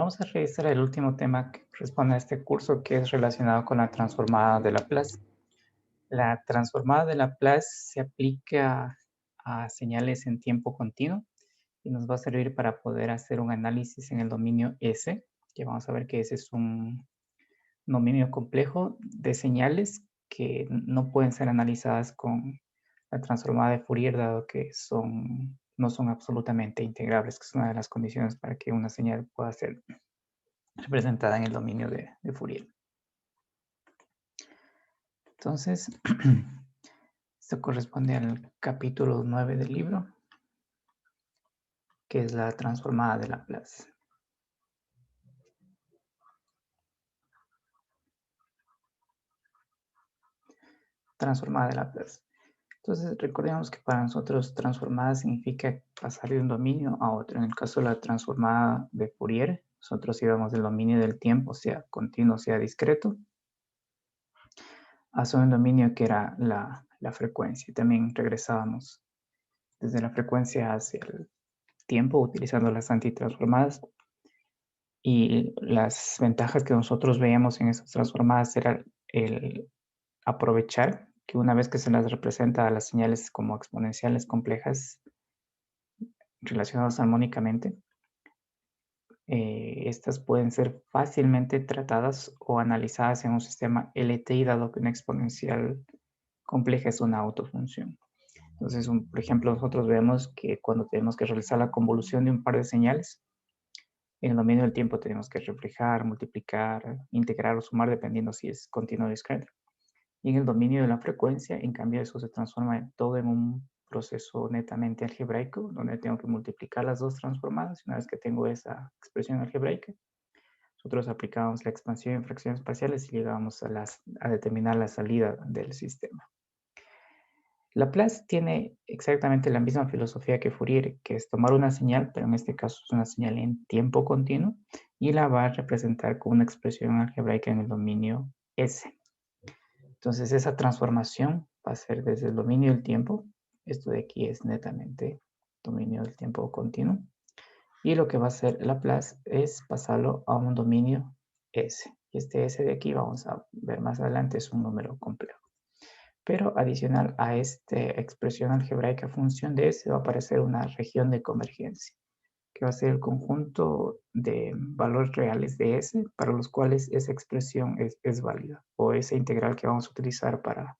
Vamos a revisar el último tema que corresponde a este curso, que es relacionado con la transformada de Laplace. La transformada de Laplace se aplica a señales en tiempo continuo y nos va a servir para poder hacer un análisis en el dominio S, que vamos a ver que ese es un dominio complejo de señales que no pueden ser analizadas con la transformada de Fourier, dado que no son absolutamente integrables, que es una de las condiciones para que una señal pueda ser representada en el dominio de Fourier. Entonces, esto corresponde al capítulo 9 del libro, que es la transformada de Laplace. Transformada de Laplace. Entonces, recordemos que para nosotros transformada significa pasar de un dominio a otro. En el caso de la transformada de Fourier, nosotros íbamos del dominio del tiempo, sea continuo, sea discreto, hacia un dominio que era la frecuencia. También regresábamos desde la frecuencia hacia el tiempo utilizando las antitransformadas. Y las ventajas que nosotros veíamos en esas transformadas era el aprovechar que una vez que se las representa a las señales como exponenciales complejas relacionadas armónicamente, estas pueden ser fácilmente tratadas o analizadas en un sistema LTI, dado que una exponencial compleja es una autofunción. Entonces, por ejemplo, nosotros vemos que cuando tenemos que realizar la convolución de un par de señales, en el dominio del tiempo tenemos que reflejar, multiplicar, integrar o sumar dependiendo si es continuo o discreto. Y en el dominio de la frecuencia, en cambio, eso se transforma todo en un proceso netamente algebraico, donde tengo que multiplicar las dos transformadas. Una vez que tengo esa expresión algebraica, nosotros aplicábamos la expansión en fracciones parciales y llegábamos a determinar la salida del sistema. Laplace tiene exactamente la misma filosofía que Fourier, que es tomar una señal, pero en este caso es una señal en tiempo continuo, y la va a representar con una expresión algebraica en el dominio S. Entonces esa transformación va a ser desde el dominio del tiempo, esto de aquí es netamente dominio del tiempo continuo, y lo que va a hacer Laplace es pasarlo a un dominio S. Y este S de aquí, vamos a ver más adelante, es un número complejo. Pero adicional a esta expresión algebraica función de S va a aparecer una región de convergencia, que va a ser el conjunto de valores reales de S para los cuales esa expresión es válida, o esa integral que vamos a utilizar para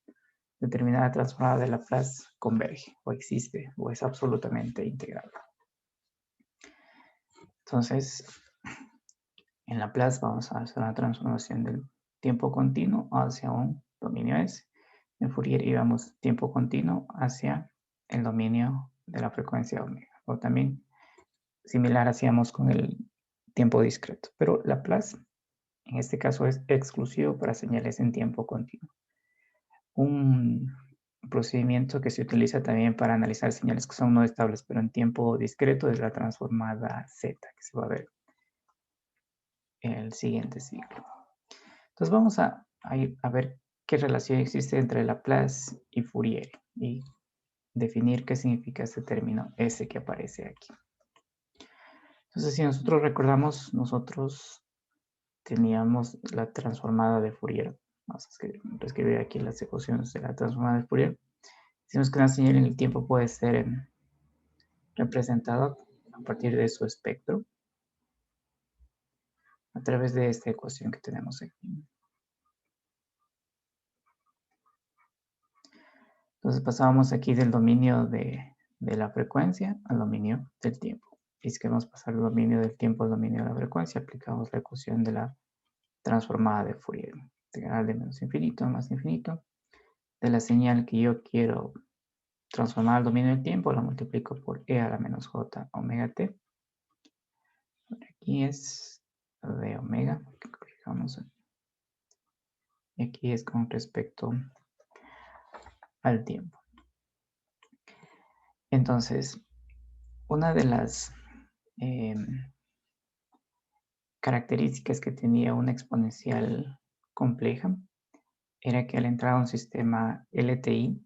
determinar la transformada de Laplace converge, o existe, o es absolutamente integral. Entonces, en Laplace vamos a hacer una transformación del tiempo continuo hacia un dominio S. En Fourier íbamos tiempo continuo hacia el dominio de la frecuencia omega. O también similar hacíamos con el tiempo discreto. Pero Laplace, en este caso, es exclusivo para señales en tiempo continuo. Un procedimiento que se utiliza también para analizar señales que son no estables, pero en tiempo discreto, es la transformada Z, que se va a ver en el siguiente ciclo. Entonces vamos a ir a ver qué relación existe entre Laplace y Fourier y definir qué significa este término S que aparece aquí. Entonces, si nosotros recordamos, nosotros teníamos la transformada de Fourier. Vamos a reescribir aquí las ecuaciones de la transformada de Fourier. Decimos que una señal en el tiempo puede ser representada a partir de su espectro a través de esta ecuación que tenemos aquí. Entonces pasábamos aquí del dominio de la frecuencia al dominio del tiempo. Y si queremos pasar del dominio del tiempo al dominio de la frecuencia, aplicamos la ecuación de la transformada de Fourier. Integral de menos infinito a más infinito. De la señal que yo quiero transformar al dominio del tiempo, la multiplico por e a la menos j omega t. Aquí es de omega, que corrijamos aquí. Y aquí es con respecto al tiempo. Entonces, una de las características que tenía una exponencial compleja era que al entrar a un sistema LTI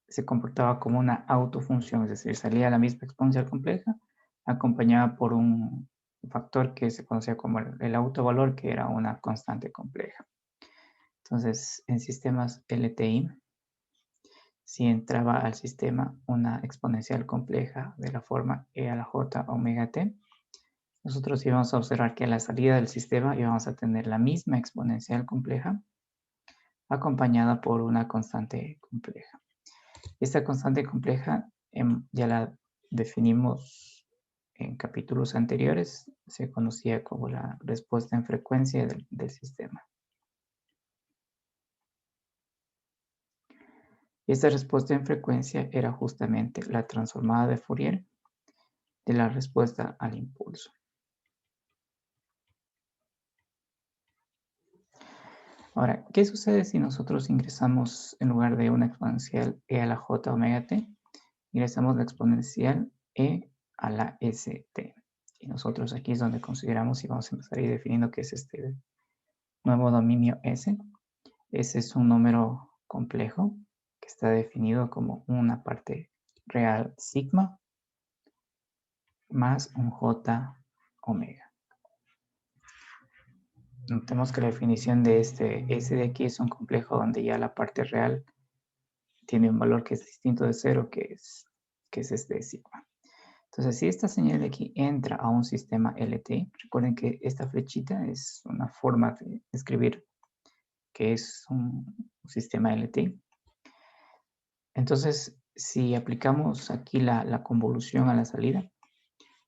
se comportaba como una autofunción, es decir, salía la misma exponencial compleja acompañada por un factor que se conocía como el autovalor, que era una constante compleja. Entonces, en sistemas LTI, si entraba al sistema una exponencial compleja de la forma e a la j omega t, nosotros íbamos a observar que a la salida del sistema íbamos a tener la misma exponencial compleja acompañada por una constante compleja. Esta constante compleja ya la definimos en capítulos anteriores, se conocía como la respuesta en frecuencia del sistema. Esta respuesta en frecuencia era justamente la transformada de Fourier de la respuesta al impulso. Ahora, ¿qué sucede si nosotros ingresamos en lugar de una exponencial e a la j omega t, ingresamos la exponencial e a la st? Y nosotros aquí es donde consideramos y vamos a empezar a ir definiendo qué es este nuevo dominio S. S es un número complejo que está definido como una parte real sigma más un j omega. Notemos que la definición de este S de aquí es un complejo donde ya la parte real tiene un valor que es distinto de cero, que es este sigma. Entonces, si esta señal de aquí entra a un sistema LT, recuerden que esta flechita es una forma de escribir que es un sistema LT. Entonces, si aplicamos aquí la convolución a la salida,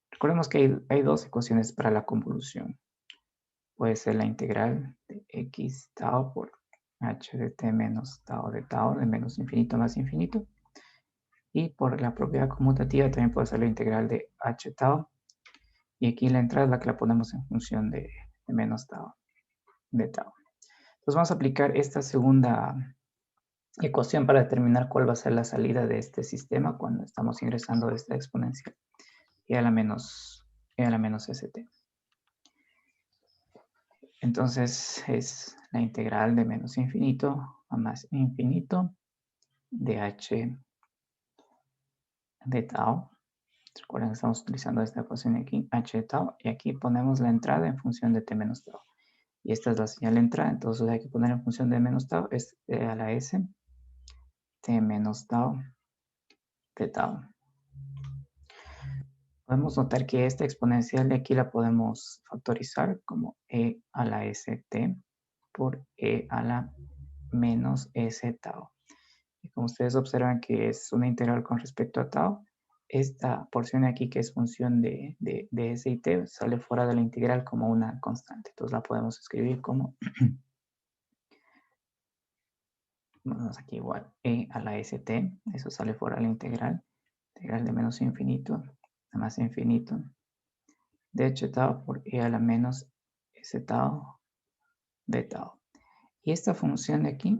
recordemos que hay dos ecuaciones para la convolución. Puede ser la integral de x tau por h de t menos tau, de menos infinito más infinito. Y por la propiedad conmutativa también puede ser la integral de h tau. Y aquí la entrada es la que la ponemos en función de menos tau, de tau. Entonces vamos a aplicar esta segunda ecuación para determinar cuál va a ser la salida de este sistema cuando estamos ingresando esta exponencial e a la menos st. Entonces es la integral de menos infinito a más infinito de h de tau. Recuerden que estamos utilizando esta ecuación aquí, h de tau, y aquí ponemos la entrada en función de t menos tau. Y esta es la señal de entrada, entonces hay que poner en función de menos tau, es e a la s, t menos tau, de tau. Podemos notar que esta exponencial de aquí la podemos factorizar como e a la st por e a la menos s tau. Y como ustedes observan que es una integral con respecto a tau, esta porción de aquí que es función de s y t sale fuera de la integral como una constante. Entonces la podemos escribir como, vamos aquí igual, e a la st, eso sale fuera de la integral de menos infinito a más infinito de h tau por e a la menos s tau de tau. Y esta función de aquí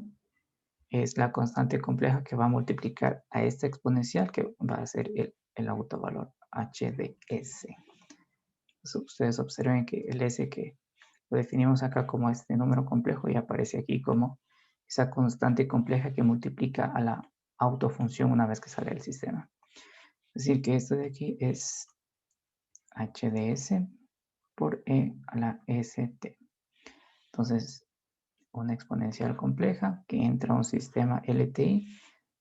es la constante compleja que va a multiplicar a esta exponencial que va a ser el autovalor h de s. Entonces, ustedes observen que el s que lo definimos acá como este número complejo y aparece aquí como esa constante compleja que multiplica a la autofunción una vez que sale del sistema. Es decir, que esto de aquí es h de s por e a la st. Entonces, una exponencial compleja que entra a un sistema LTI,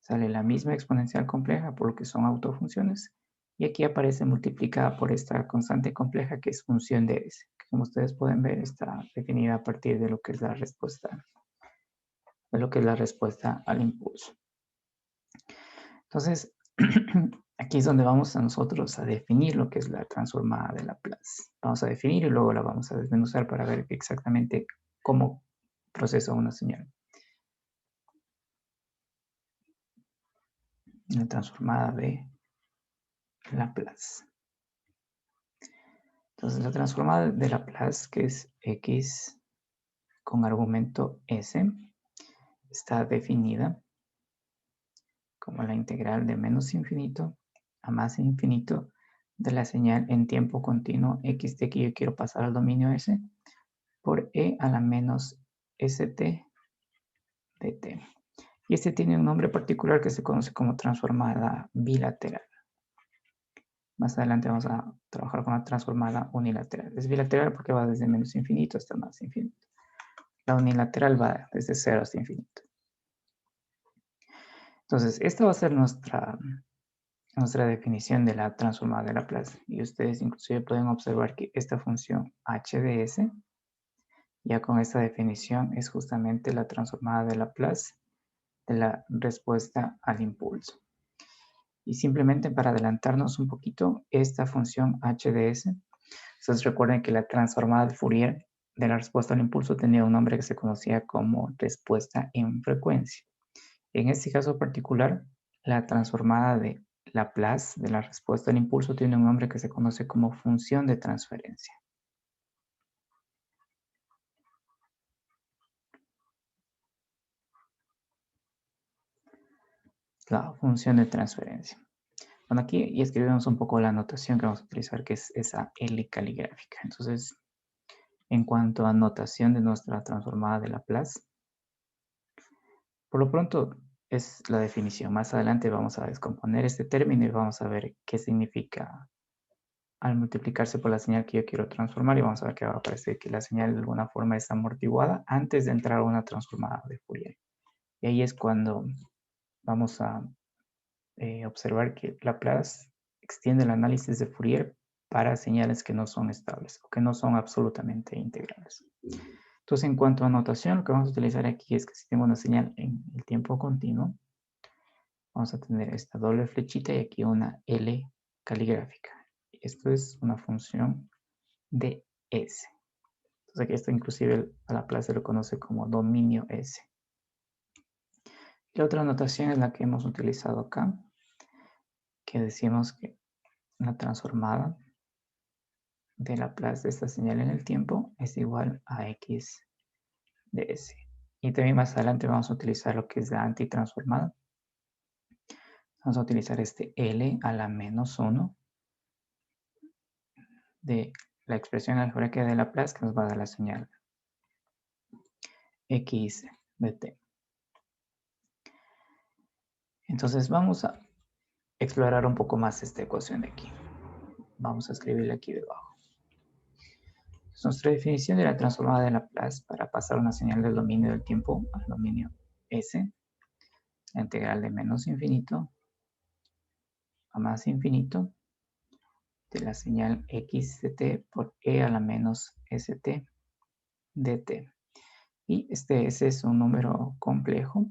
sale la misma exponencial compleja por lo que son autofunciones, y aquí aparece multiplicada por esta constante compleja que es función de S, que como ustedes pueden ver está definida a partir de lo que es la respuesta, al impulso. Entonces, aquí es donde vamos a nosotros a definir lo que es la transformada de Laplace. Vamos a definir y luego la vamos a desmenuzar para ver exactamente cómo procesa una señal. La transformada de Laplace. Entonces, la transformada de Laplace, que es x con argumento s, está definida como la integral de menos infinito a más infinito de la señal en tiempo continuo x t que yo quiero pasar al dominio s por e a la menos st de t. Y este tiene un nombre particular que se conoce como transformada bilateral. Más adelante vamos a trabajar con la transformada unilateral. Es bilateral porque va desde menos infinito hasta más infinito. La unilateral va desde 0 hasta infinito. Entonces, esta va a ser nuestra definición de la transformada de Laplace. Y ustedes inclusive pueden observar que esta función h de s, ya con esta definición, es justamente la transformada de Laplace de la respuesta al impulso. Y simplemente para adelantarnos un poquito, esta función h de s, ustedes recuerden que la transformada de Fourier de la respuesta al impulso tenía un nombre que se conocía como respuesta en frecuencia. En este caso particular, la transformada de Laplace de la respuesta al impulso tiene un nombre que se conoce como función de transferencia. La función de transferencia. Bueno, aquí ya escribimos un poco la notación que vamos a utilizar, que es esa L caligráfica. Entonces, en cuanto a notación de nuestra transformada de Laplace, por lo pronto es la definición. Más adelante vamos a descomponer este término y vamos a ver qué significa al multiplicarse por la señal que yo quiero transformar, y vamos a ver que va a aparecer que la señal de alguna forma es amortiguada antes de entrar a una transformada de Fourier. Y ahí es cuando vamos a observar que Laplace extiende el análisis de Fourier para señales que no son estables o que no son absolutamente integrales. Entonces, en cuanto a notación, lo que vamos a utilizar aquí es que si tengo una señal en el tiempo continuo, vamos a tener esta doble flechita y aquí una L caligráfica. Esto es una función de S. Entonces aquí esto inclusive a Laplace lo conoce como dominio S. La otra notación es la que hemos utilizado acá, que decimos que la transformada de Laplace de esta señal en el tiempo es igual a X de S. Y también más adelante vamos a utilizar lo que es la antitransformada. Vamos a utilizar este L a la menos 1 de la expresión algebraica de Laplace que nos va a dar la señal X de t. Entonces vamos a explorar un poco más esta ecuación de aquí. Vamos a escribirla aquí debajo. Nuestra definición de la transformada de Laplace para pasar una señal del dominio del tiempo al dominio S, la integral de menos infinito a más infinito de la señal x de t por e a la menos st de t. Y este S es un número complejo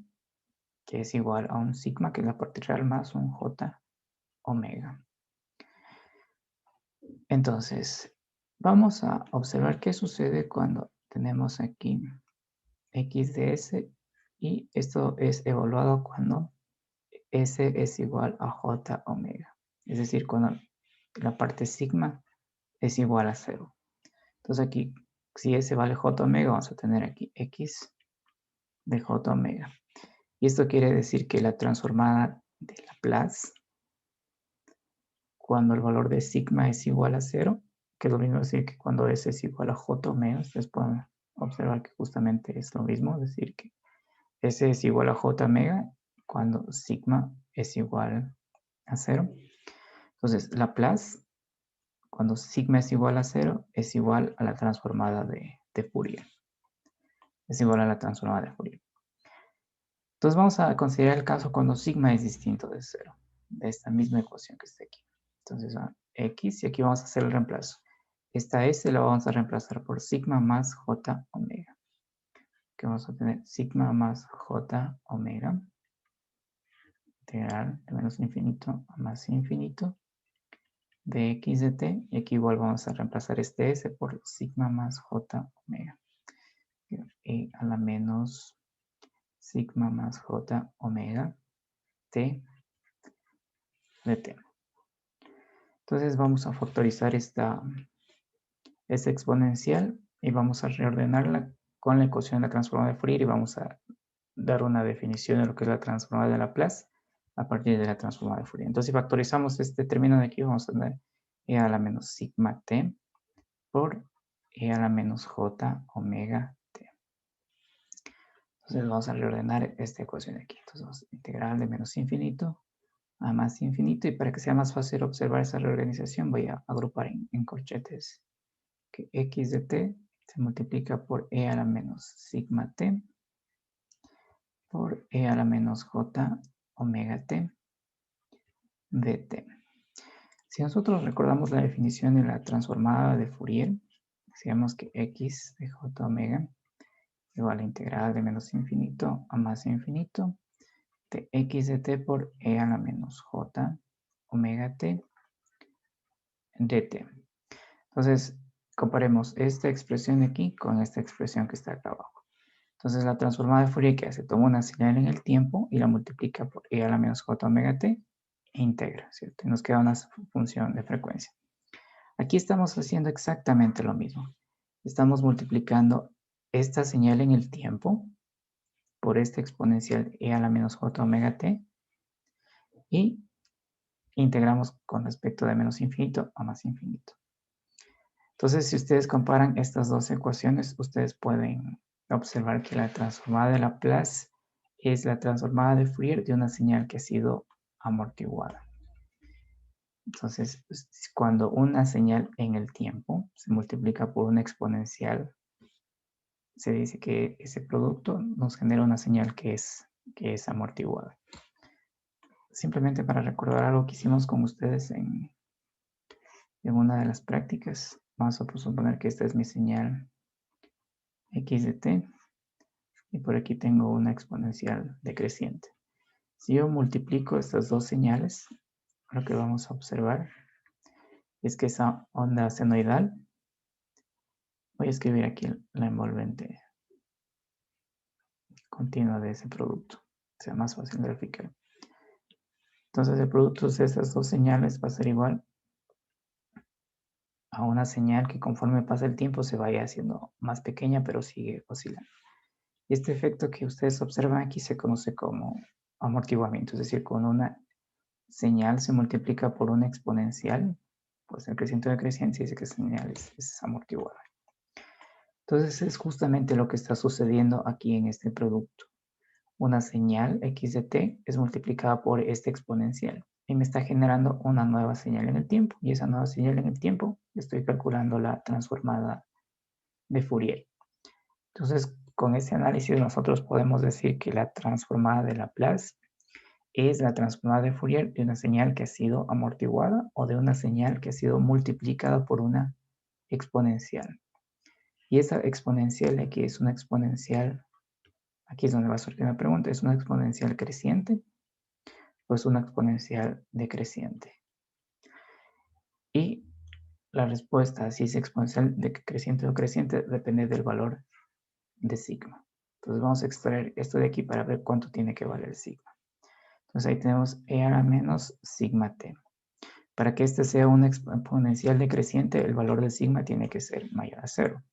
que es igual a un sigma, que es la parte real, más un j omega. Entonces, vamos a observar qué sucede cuando tenemos aquí x de s y esto es evaluado cuando s es igual a j omega. Es decir, cuando la parte sigma es igual a 0. Entonces aquí, si s vale j omega, vamos a tener aquí x de j omega. Y esto quiere decir que la transformada de Laplace, cuando el valor de sigma es igual a 0, que es lo mismo decir que cuando s es igual a j omega, ustedes pueden observar que justamente es lo mismo, es decir, que S es igual a J omega cuando sigma es igual a 0. Entonces, Laplace, cuando sigma es igual a 0, es igual a la transformada de Fourier. Es igual a la transformada de Fourier. Entonces, vamos a considerar el caso cuando sigma es distinto de 0, de esta misma ecuación que está aquí. Entonces, X, y aquí vamos a hacer el reemplazo. Esta S la vamos a reemplazar por sigma más J omega. Que vamos a tener sigma más J omega integral de menos infinito a más infinito de x de t, y aquí igual vamos a reemplazar este s por sigma más j omega, y a la menos sigma más j omega t de t. Entonces vamos a factorizar esta exponencial y vamos a reordenarla con la ecuación de la transformada de Fourier y vamos a dar una definición de lo que es la transformada de Laplace a partir de la transformada de Fourier. Entonces, si factorizamos este término de aquí, vamos a tener e a la menos sigma t por e a la menos j omega t. Entonces, vamos a reordenar esta ecuación de aquí. Entonces, vamos a integral de menos infinito a más infinito, y para que sea más fácil observar esa reorganización voy a agrupar en corchetes que x de t se multiplica por e a la menos sigma t por e a la menos j omega t de t. Si nosotros recordamos la definición de la transformada de Fourier, decíamos que x de j omega igual a la integral de menos infinito a más infinito de x de t por e a la menos j omega t dt. Entonces, comparemos esta expresión de aquí con esta expresión que está acá abajo. Entonces, la transformada de Fourier que hace, toma una señal en el tiempo y la multiplica por e a la menos j omega t e integra, ¿cierto? Y nos queda una función de frecuencia. Aquí estamos haciendo exactamente lo mismo. Estamos multiplicando esta señal en el tiempo por esta exponencial e a la menos j omega t y integramos con respecto de menos infinito a más infinito. Entonces, si ustedes comparan estas dos ecuaciones, ustedes pueden observar que la transformada de Laplace es la transformada de Fourier de una señal que ha sido amortiguada. Entonces, cuando una señal en el tiempo se multiplica por una exponencial, se dice que ese producto nos genera una señal que es amortiguada. Simplemente para recordar algo que hicimos con ustedes en una de las prácticas, vamos a suponer que esta es mi señal x de t y por aquí tengo una exponencial decreciente. Si yo multiplico estas dos señales, lo que vamos a observar es que esa onda senoidal, voy a escribir aquí la envolvente continua de ese producto, sea más fácil graficar. Entonces el producto de estas dos señales va a ser igual a una señal que conforme pasa el tiempo se vaya haciendo más pequeña, pero sigue oscilando. Y este efecto que ustedes observan aquí se conoce como amortiguamiento, es decir, cuando una señal se multiplica por una exponencial, pues el creciente o decreciente dice que esa señal es amortiguada. Entonces es justamente lo que está sucediendo aquí en este producto. Una señal x de t es multiplicada por este exponencial y me está generando una nueva señal en el tiempo. Y esa nueva señal en el tiempo estoy calculando la transformada de Fourier. Entonces, con este análisis nosotros podemos decir que la transformada de Laplace es la transformada de Fourier de una señal que ha sido amortiguada o de una señal que ha sido multiplicada por una exponencial. Y esa exponencial de aquí es una exponencial, aquí es donde va a surgir la pregunta, ¿es una exponencial creciente o es una exponencial decreciente? Y la respuesta, si es exponencial decreciente o creciente, depende del valor de sigma. Entonces vamos a extraer esto de aquí para ver cuánto tiene que valer sigma. Entonces ahí tenemos e a la menos sigma t. Para que este sea una exponencial decreciente, el valor de sigma tiene que ser mayor a 0.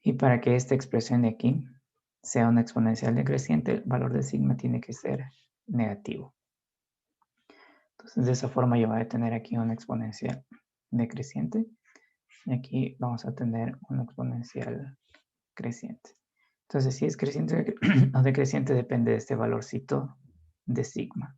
Y para que esta expresión de aquí sea una exponencial decreciente, el valor de sigma tiene que ser negativo. Entonces de esa forma yo voy a tener aquí una exponencial decreciente y aquí vamos a tener una exponencial creciente. Entonces si es creciente o decreciente depende de este valorcito de sigma.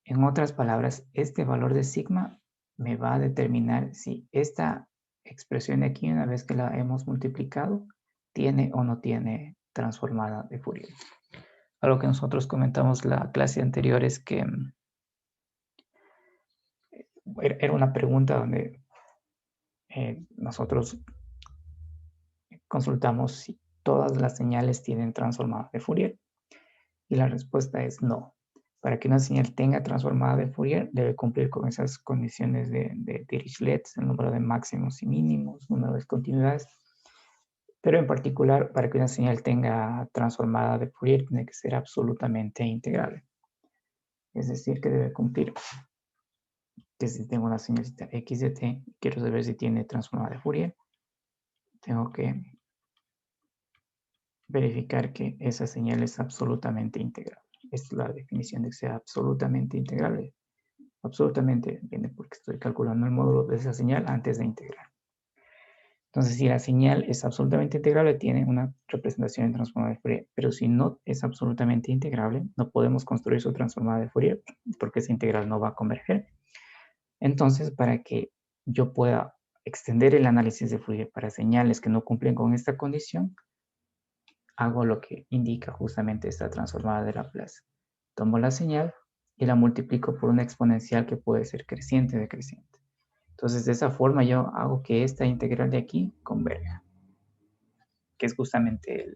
En otras palabras, este valor de sigma me va a determinar si esta expresión de aquí, una vez que la hemos multiplicado, tiene o no tiene transformada de Fourier. Algo que nosotros comentamos la clase anterior es que era una pregunta donde nosotros consultamos si todas las señales tienen transformada de Fourier. Y la respuesta es no. Para que una señal tenga transformada de Fourier, debe cumplir con esas condiciones de Dirichlet, el número de máximos y mínimos, número de discontinuidades. Pero en particular, para que una señal tenga transformada de Fourier, tiene que ser absolutamente integrable. Es decir, que debe cumplir que si tengo una señalita x de t, quiero saber si tiene transformada de Fourier, tengo que verificar que esa señal es absolutamente integrable. Esta es la definición de que sea absolutamente integrable. Absolutamente viene porque estoy calculando el módulo de esa señal antes de integrar. Entonces, si la señal es absolutamente integrable, tiene una representación en transformada de Fourier. Pero si no es absolutamente integrable, no podemos construir su transformada de Fourier porque esa integral no va a converger. Entonces, para que yo pueda extender el análisis de Fourier para señales que no cumplen con esta condición, hago lo que indica justamente esta transformada de Laplace. Tomo la señal y la multiplico por una exponencial que puede ser creciente o decreciente. Entonces, de esa forma yo hago que esta integral de aquí converja, que es justamente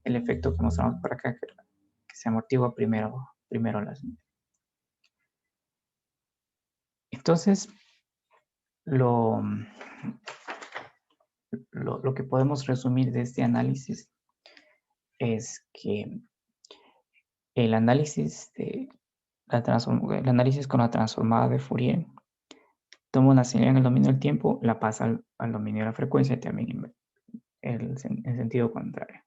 el efecto que mostramos por acá, que se amortigua primero la señal. Entonces, lo que podemos resumir de este análisis es que el análisis el análisis con la transformada de Fourier toma una señal en el dominio del tiempo, la pasa al dominio de la frecuencia y también en sentido contrario.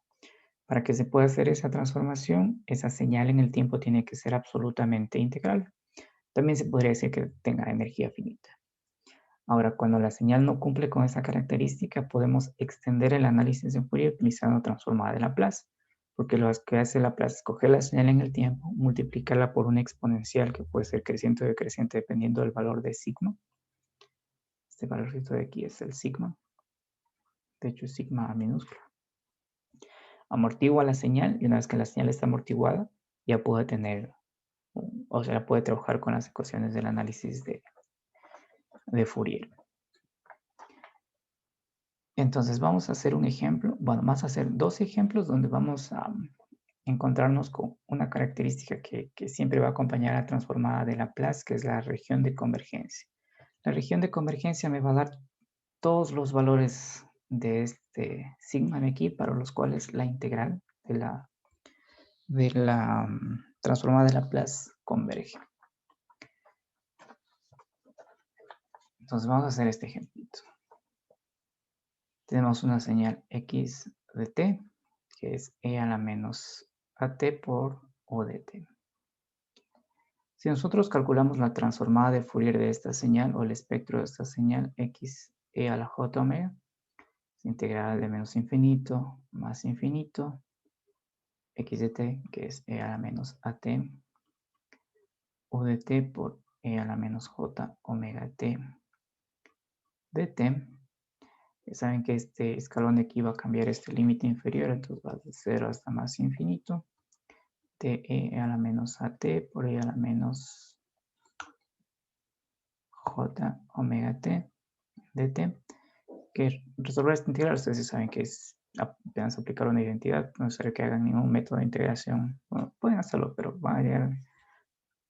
Para que se pueda hacer esa transformación, esa señal en el tiempo tiene que ser absolutamente integral. También se podría decir que tenga energía finita. Ahora, cuando la señal no cumple con esa característica, podemos extender el análisis de Fourier utilizando transformada de Laplace, porque lo que hace Laplace es coger la señal en el tiempo, multiplicarla por una exponencial que puede ser creciente o decreciente dependiendo del valor de sigma. Este valorcito de aquí es el sigma. De hecho, es sigma A minúscula. Amortigua la señal y una vez que la señal está amortiguada, ya puede tener, o sea, puede trabajar con las ecuaciones del análisis de Fourier. Entonces vamos a hacer un ejemplo, bueno, vamos a hacer dos ejemplos donde vamos a encontrarnos con una característica que siempre va a acompañar a la transformada de Laplace, que es la región de convergencia. La región de convergencia me va a dar todos los valores de este sigma de aquí para los cuales la integral de la transformada de Laplace converge. Entonces vamos a hacer este ejemplito. Tenemos una señal x de t, que es e a la menos at por o de t. Si nosotros calculamos la transformada de Fourier de esta señal o el espectro de esta señal x e a la j omega, es integral de menos infinito más infinito, x de t, que es e a la menos at, u de t por e a la menos j omega t de t. Ya saben que este escalón de aquí va a cambiar este límite inferior, entonces va de 0 hasta más infinito. De e a la menos at por e a la menos j omega t de t. Que resolver esta integral, ustedes saben que es apenas aplicar una identidad, no es necesario que hagan ningún método de integración. Bueno, pueden hacerlo, pero van a llegar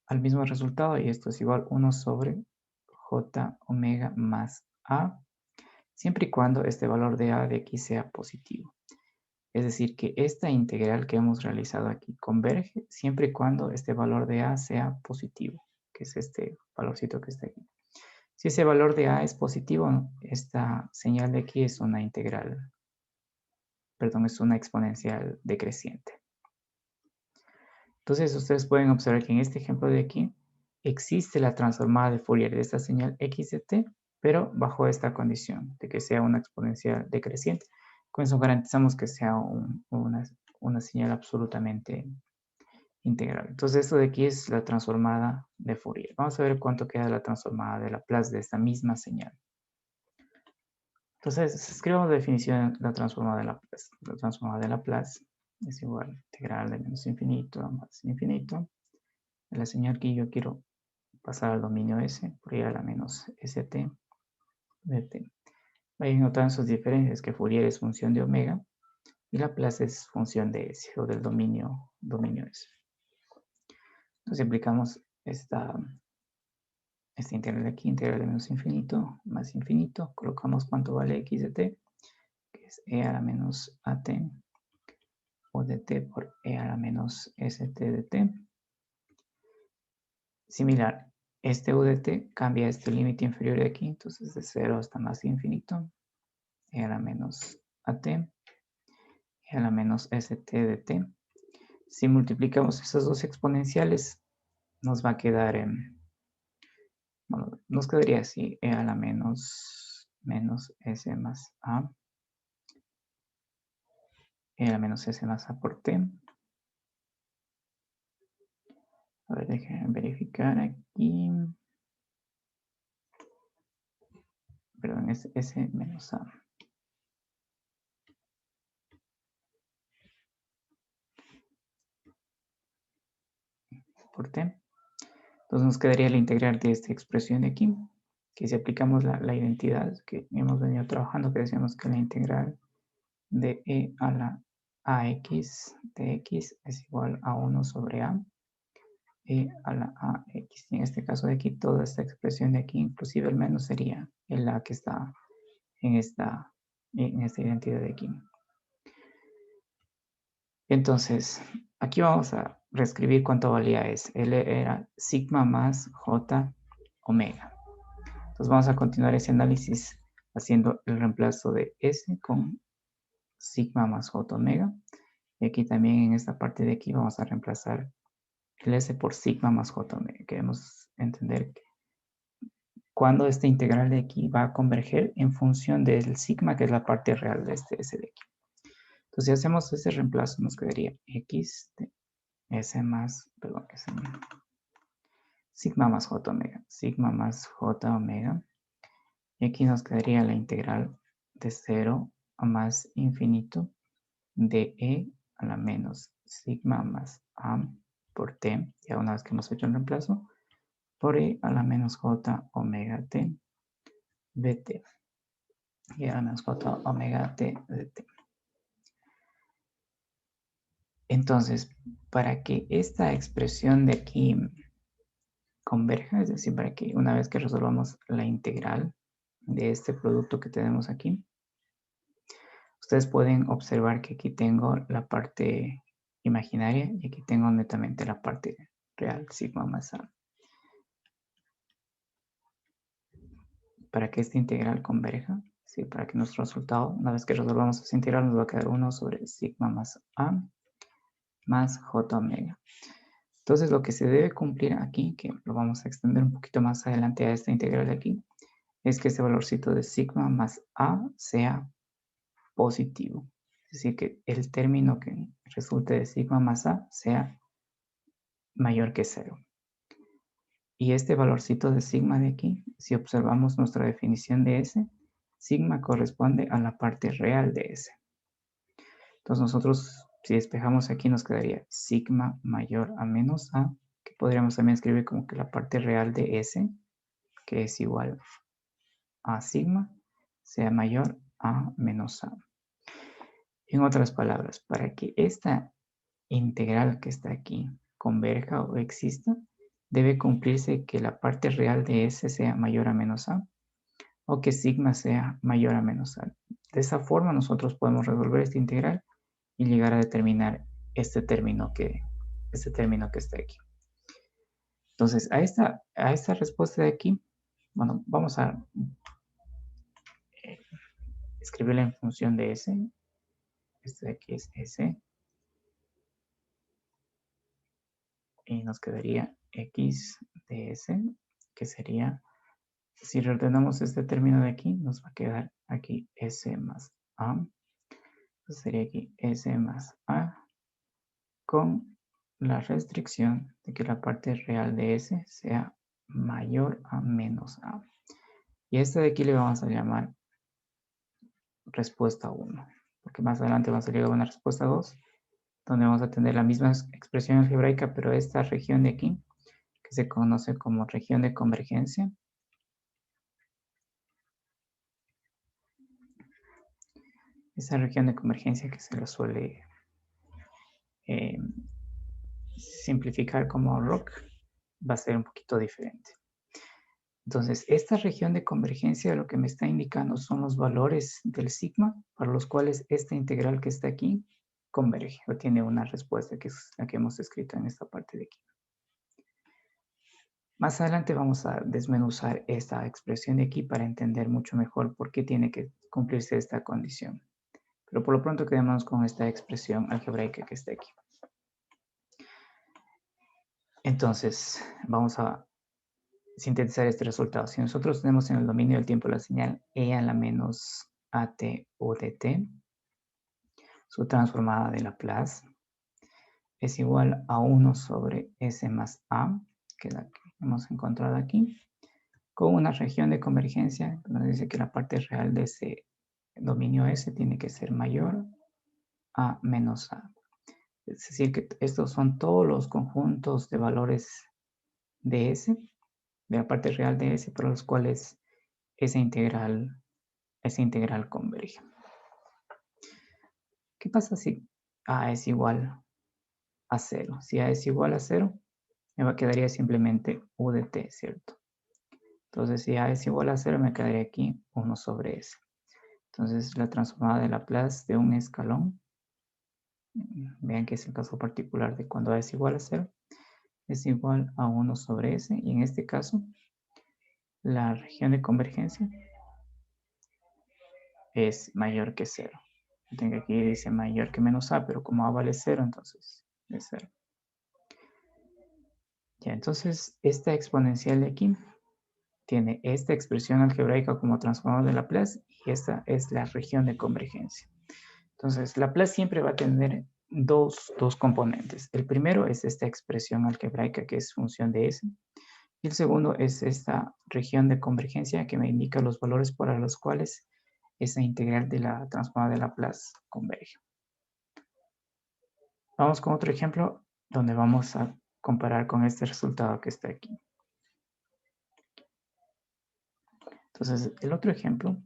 al mismo resultado y esto es igual 1 sobre j omega más a, siempre y cuando este valor de a de aquí sea positivo. Es decir, que esta integral que hemos realizado aquí converge siempre y cuando este valor de a sea positivo, que es este valorcito que está aquí. Si ese valor de a es positivo, esta señal de aquí es una integral, perdón, es una exponencial decreciente. Entonces, ustedes pueden observar que en este ejemplo de aquí existe la transformada de Fourier de esta señal x de t, pero bajo esta condición de que sea una exponencial decreciente. Con eso garantizamos que sea una señal absolutamente integral. Entonces, esto de aquí es la transformada de Fourier. Vamos a ver cuánto queda la transformada de Laplace de esta misma señal. Entonces, escribamos la definición de la transformada de Laplace. La transformada de Laplace es igual a integral de menos infinito a más infinito. La señal que yo quiero pasar al dominio S, por ir a la menos st de t. Vayan notando sus diferencias, que Fourier es función de omega y Laplace es función de S o del dominio S. Entonces aplicamos esta integral de aquí, integral de menos infinito más infinito. Colocamos cuánto vale x de t, que es e a la menos at o de t por e a la menos st de t. Similar, este u de t cambia este límite inferior de aquí, entonces de 0 hasta más infinito, e a la menos at, e a la menos st de t. Si multiplicamos esas dos exponenciales, nos va a quedar, bueno, nos quedaría así, e a la menos menos S más A. E a la menos S más A por T. A ver, déjenme verificar aquí. Perdón, es S menos A. Por T. Entonces nos quedaría la integral de esta expresión de aquí, que si aplicamos la identidad que hemos venido trabajando, que decíamos que la integral de e a la ax de x es igual a 1 sobre a, e a la ax. Y en este caso de aquí, toda esta expresión de aquí, inclusive el menos sería el a que está en esta identidad de aquí. Entonces, aquí vamos a reescribir cuánto valía S. L era sigma más J omega. Entonces vamos a continuar ese análisis haciendo el reemplazo de S con sigma más J omega. Y aquí también en esta parte de aquí vamos a reemplazar el S por sigma más J omega. Queremos entender cuándo esta integral de aquí va a converger en función del sigma, que es la parte real de este S de aquí. Entonces si hacemos ese reemplazo nos quedaría X de S más, perdón, S más, sigma más J omega. Sigma más J omega. Y aquí nos quedaría la integral de 0 a más infinito de e a la menos sigma más a por t, ya una vez que hemos hecho el reemplazo, por e a la menos j omega t de t, y a la menos j omega t de t. Entonces, para que esta expresión de aquí converja, es decir, para que una vez que resolvamos la integral de este producto que tenemos aquí, ustedes pueden observar que aquí tengo la parte imaginaria y aquí tengo netamente la parte real, sigma más a. Para que esta integral converja, ¿sí? Para que nuestro resultado, una vez que resolvamos esta integral, nos va a quedar 1 sobre sigma más a más j omega. Entonces, lo que se debe cumplir aquí, que lo vamos a extender un poquito más adelante a esta integral de aquí, es que este valorcito de sigma más a sea positivo. Es decir, que el término que resulte de sigma más a sea mayor que 0. Y este valorcito de sigma de aquí, si observamos nuestra definición de S, sigma corresponde a la parte real de S. Entonces nosotros, si despejamos aquí, nos quedaría sigma mayor a menos a, que podríamos también escribir como que la parte real de S, que es igual a sigma, sea mayor a menos a. En otras palabras, para que esta integral que está aquí converja o exista, debe cumplirse que la parte real de S sea mayor a menos a, o que sigma sea mayor a menos a. De esa forma nosotros podemos resolver esta integral y llegar a determinar este término que está aquí. Entonces, a esta respuesta de aquí, bueno, vamos a escribirla en función de S. Este de aquí es S. Y nos quedaría X de S, que sería, si reordenamos este término de aquí, nos va a quedar aquí S más A. Entonces sería aquí S más A con la restricción de que la parte real de S sea mayor a menos A. Y esta de aquí le vamos a llamar respuesta 1, porque más adelante vamos a llegar a una respuesta 2, donde vamos a tener la misma expresión algebraica, pero esta región de aquí, que se conoce como región de convergencia, esa región de convergencia que se lo suele eh, simplificar como ROC, va a ser un poquito diferente. Entonces, esta región de convergencia lo que me está indicando son los valores del sigma para los cuales esta integral que está aquí converge o tiene una respuesta que es la que hemos escrito en esta parte de aquí. Más adelante vamos a desmenuzar esta expresión de aquí para entender mucho mejor por qué tiene que cumplirse esta condición. Pero por lo pronto quedémonos con esta expresión algebraica que está aquí. Entonces, vamos a sintetizar este resultado. Si nosotros tenemos en el dominio del tiempo la señal e a la menos at o dt, su transformada de Laplace es igual a 1 sobre s más a, que es la que hemos encontrado aquí, con una región de convergencia que nos dice que la parte real de ese dominio S tiene que ser mayor a menos a. Es decir, que estos son todos los conjuntos de valores de S, de la parte real de S, por los cuales esa integral converge. ¿Qué pasa si A es igual a 0? Si A es igual a 0, me quedaría simplemente U de t, ¿cierto? Entonces, si A es igual a 0, me quedaría aquí 1 sobre S. Entonces, la transformada de Laplace de un escalón, vean que es el caso particular de cuando A es igual a 0, es igual a 1 sobre S, y en este caso, la región de convergencia es mayor que 0. Tengo aquí dice mayor que menos A, pero como A vale 0, entonces es 0. Ya, entonces esta exponencial de aquí tiene esta expresión algebraica como transformador de Laplace y esta es la región de convergencia. Entonces, Laplace siempre va a tener dos componentes. El primero es esta expresión algebraica que es función de S. Y el segundo es esta región de convergencia que me indica los valores para los cuales esa integral de la transformada de Laplace converge. Vamos con otro ejemplo donde vamos a comparar con este resultado que está aquí. Entonces, el otro ejemplo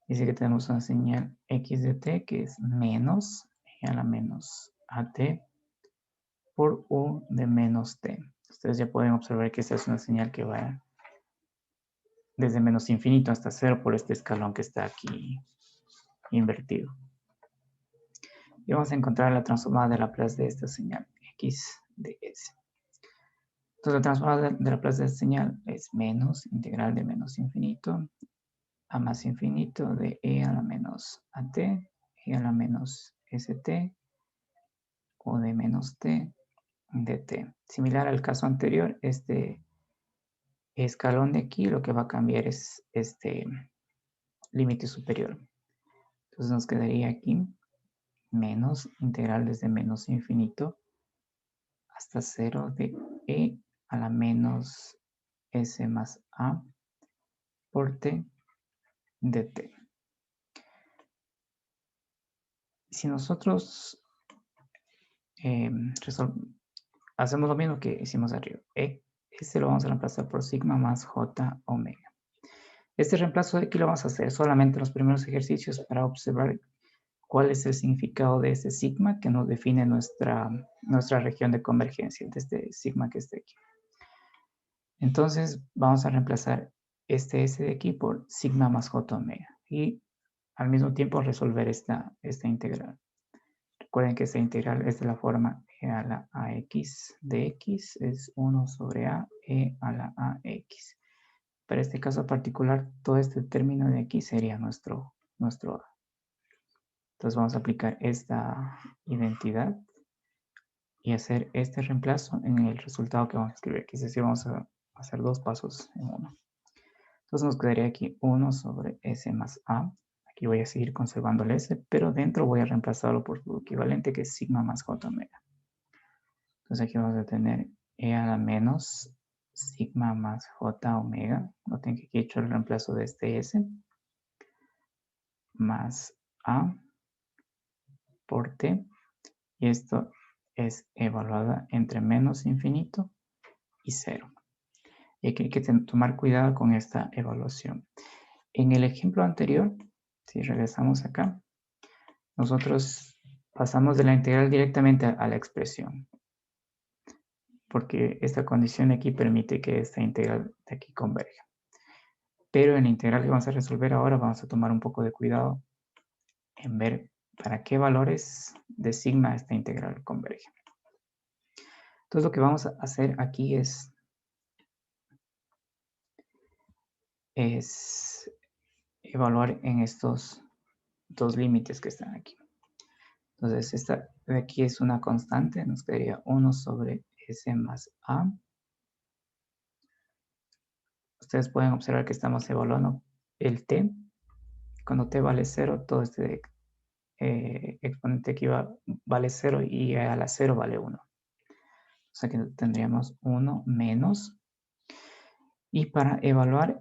dice que tenemos una señal x de t que es menos e a la menos at por u de menos t. Ustedes ya pueden observar que esta es una señal que va desde menos infinito hasta 0 por este escalón que está aquí invertido. Y vamos a encontrar la transformada de Laplace de esta señal x de s. Entonces la transformada de Laplace de esta señal es menos integral de menos infinito a más infinito de e a la menos at, e a la menos st, o de menos t de t. Similar al caso anterior, este escalón de aquí lo que va a cambiar es este límite superior. Entonces nos quedaría aquí menos integral desde menos infinito hasta 0 de e a la menos s más a por t de t. Si nosotros hacemos lo mismo que hicimos arriba, este lo vamos a reemplazar por sigma más j omega. Este reemplazo de aquí lo vamos a hacer solamente en los primeros ejercicios para observar cuál es el significado de este sigma que nos define nuestra región de convergencia, de este sigma que está aquí. Entonces vamos a reemplazar este s de aquí por sigma más j omega y al mismo tiempo resolver esta integral. Recuerden que esta integral es de la forma e a la ax de x es 1 sobre a e a la ax. Para este caso particular, todo este término de aquí sería nuestro a. Entonces vamos a aplicar esta identidad y hacer este reemplazo en el resultado que vamos a escribir aquí. Es decir, vamos a hacer dos pasos en uno. Entonces nos quedaría aquí 1 sobre s más a. Aquí voy a seguir conservando el s, pero dentro voy a reemplazarlo por su equivalente que es sigma más j omega. Entonces aquí vamos a tener e a la menos sigma más j omega. Noten que aquí he hecho el reemplazo de este s más a por t. Y esto es evaluada entre menos infinito y 0. Y aquí hay que tomar cuidado con esta evaluación. En el ejemplo anterior, si regresamos acá, nosotros pasamos de la integral directamente a la expresión. Porque esta condición aquí permite que esta integral de aquí converja. Pero en la integral que vamos a resolver ahora vamos a tomar un poco de cuidado en ver para qué valores de sigma esta integral converge. Entonces lo que vamos a hacer aquí es evaluar en estos dos límites que están aquí. Entonces esta de aquí es una constante, nos quedaría 1 sobre S más A. Ustedes pueden observar que estamos evaluando el t. Cuando t vale 0, todo este exponente aquí vale 0 y a la 0 vale 1. O sea que tendríamos 1 menos. Y para evaluar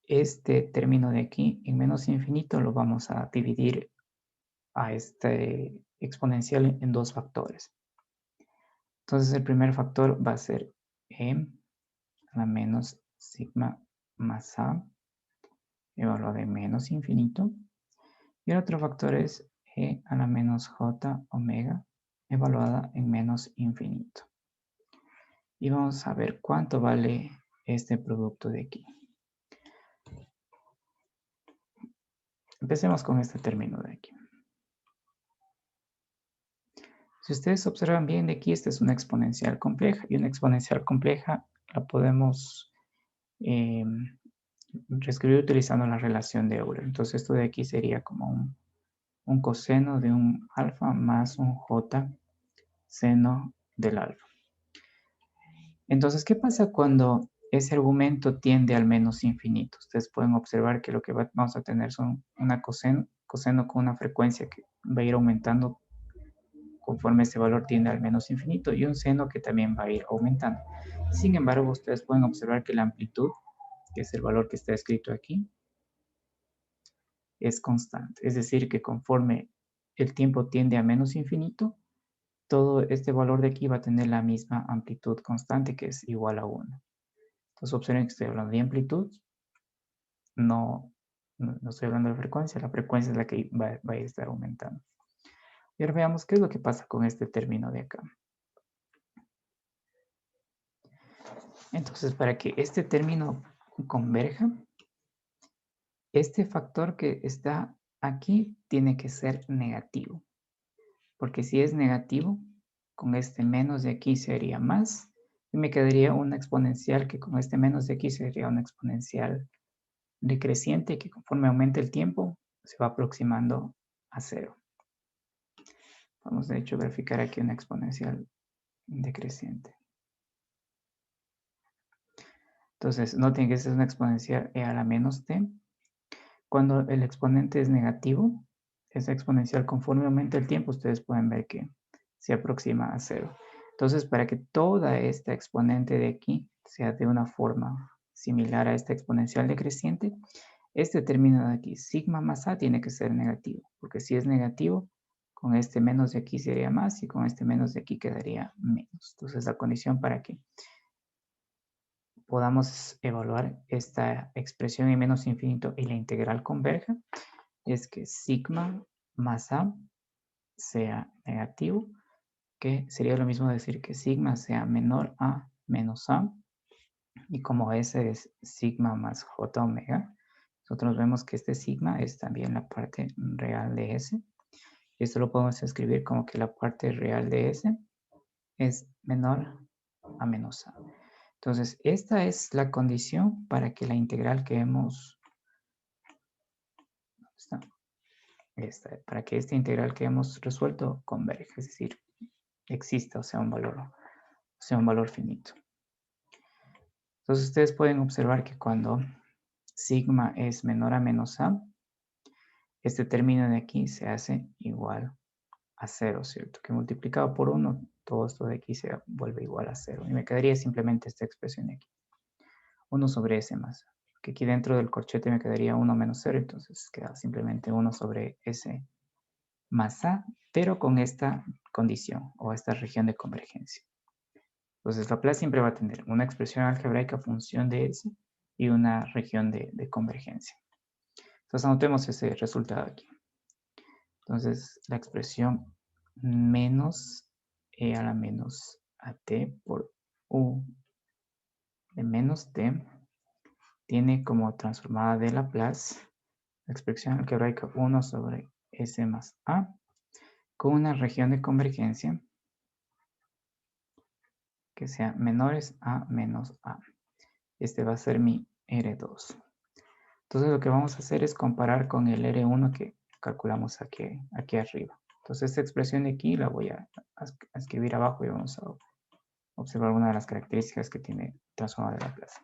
este término de aquí en menos infinito lo vamos a dividir a este exponencial en dos factores. Entonces el primer factor va a ser e a la menos sigma más a evaluado de menos infinito. Y el otro factor es e a la menos j omega evaluada en menos infinito. Y vamos a ver cuánto vale este producto de aquí. Empecemos con este término de aquí. Si ustedes observan bien de aquí, esta es una exponencial compleja. Y una exponencial compleja la podemos reescribir utilizando la relación de Euler. Entonces esto de aquí sería como un coseno de un alfa más un j seno del alfa. Entonces, ¿qué pasa cuando ese argumento tiende al menos infinito? Ustedes pueden observar que lo que vamos a tener son una coseno con una frecuencia que va a ir aumentando conforme este valor tiende al menos infinito y un seno que también va a ir aumentando. Sin embargo, ustedes pueden observar que la amplitud, que es el valor que está escrito aquí, es constante. Es decir, que conforme el tiempo tiende a menos infinito, todo este valor de aquí va a tener la misma amplitud constante, que es igual a 1. Entonces, observen que estoy hablando de amplitud, no estoy hablando de frecuencia. La frecuencia es la que va a estar aumentando. Y ahora veamos qué es lo que pasa con este término de acá. Entonces, para que este término converja, este factor que está aquí tiene que ser negativo. Porque si es negativo, con este menos de aquí sería más. Y me quedaría una exponencial que con este menos de aquí sería una exponencial decreciente que conforme aumenta el tiempo se va aproximando a 0. Vamos de hecho a verificar aquí una exponencial decreciente. Entonces, noten que esta es una exponencial e a la menos t. Cuando el exponente es negativo, esa exponencial conforme aumenta el tiempo, ustedes pueden ver que se aproxima a 0. Entonces, para que toda esta exponente de aquí sea de una forma similar a esta exponencial decreciente, este término de aquí, sigma más a, tiene que ser negativo, porque si es negativo, con este menos de aquí sería más y con este menos de aquí quedaría menos. Entonces, la condición para que podamos evaluar esta expresión en menos infinito y la integral converja es que sigma más a sea negativo, que sería lo mismo decir que sigma sea menor a menos a, y como ese es sigma más j omega, nosotros vemos que este sigma es también la parte real de S. Esto lo podemos escribir como que la parte real de S es menor a menos a. Entonces, esta es la condición para que la integral que hemos... para que esta integral que hemos resuelto converja, es decir, exista, o sea, un valor finito. Entonces, ustedes pueden observar que cuando sigma es menor a menos a, este término de aquí se hace igual a 0, ¿cierto? Que multiplicado por 1, todo esto de aquí se vuelve igual a 0. Y me quedaría simplemente esta expresión de aquí. 1 sobre S más A. Que aquí dentro del corchete me quedaría 1 menos 0, entonces queda simplemente 1 sobre S más A, pero con esta condición o esta región de convergencia. Entonces Laplace siempre va a tener una expresión algebraica función de S y una región de convergencia. Entonces anotemos ese resultado aquí. Entonces la expresión menos e a la menos at por u de menos t tiene como transformada de Laplace la expresión algebraica 1 sobre S más A con una región de convergencia que sea menores a menos A. Este va a ser mi R2. Entonces lo que vamos a hacer es comparar con el R1 que calculamos aquí arriba. Entonces esta expresión de aquí la voy a escribir abajo y vamos a observar una de las características que tiene transformada de Laplace.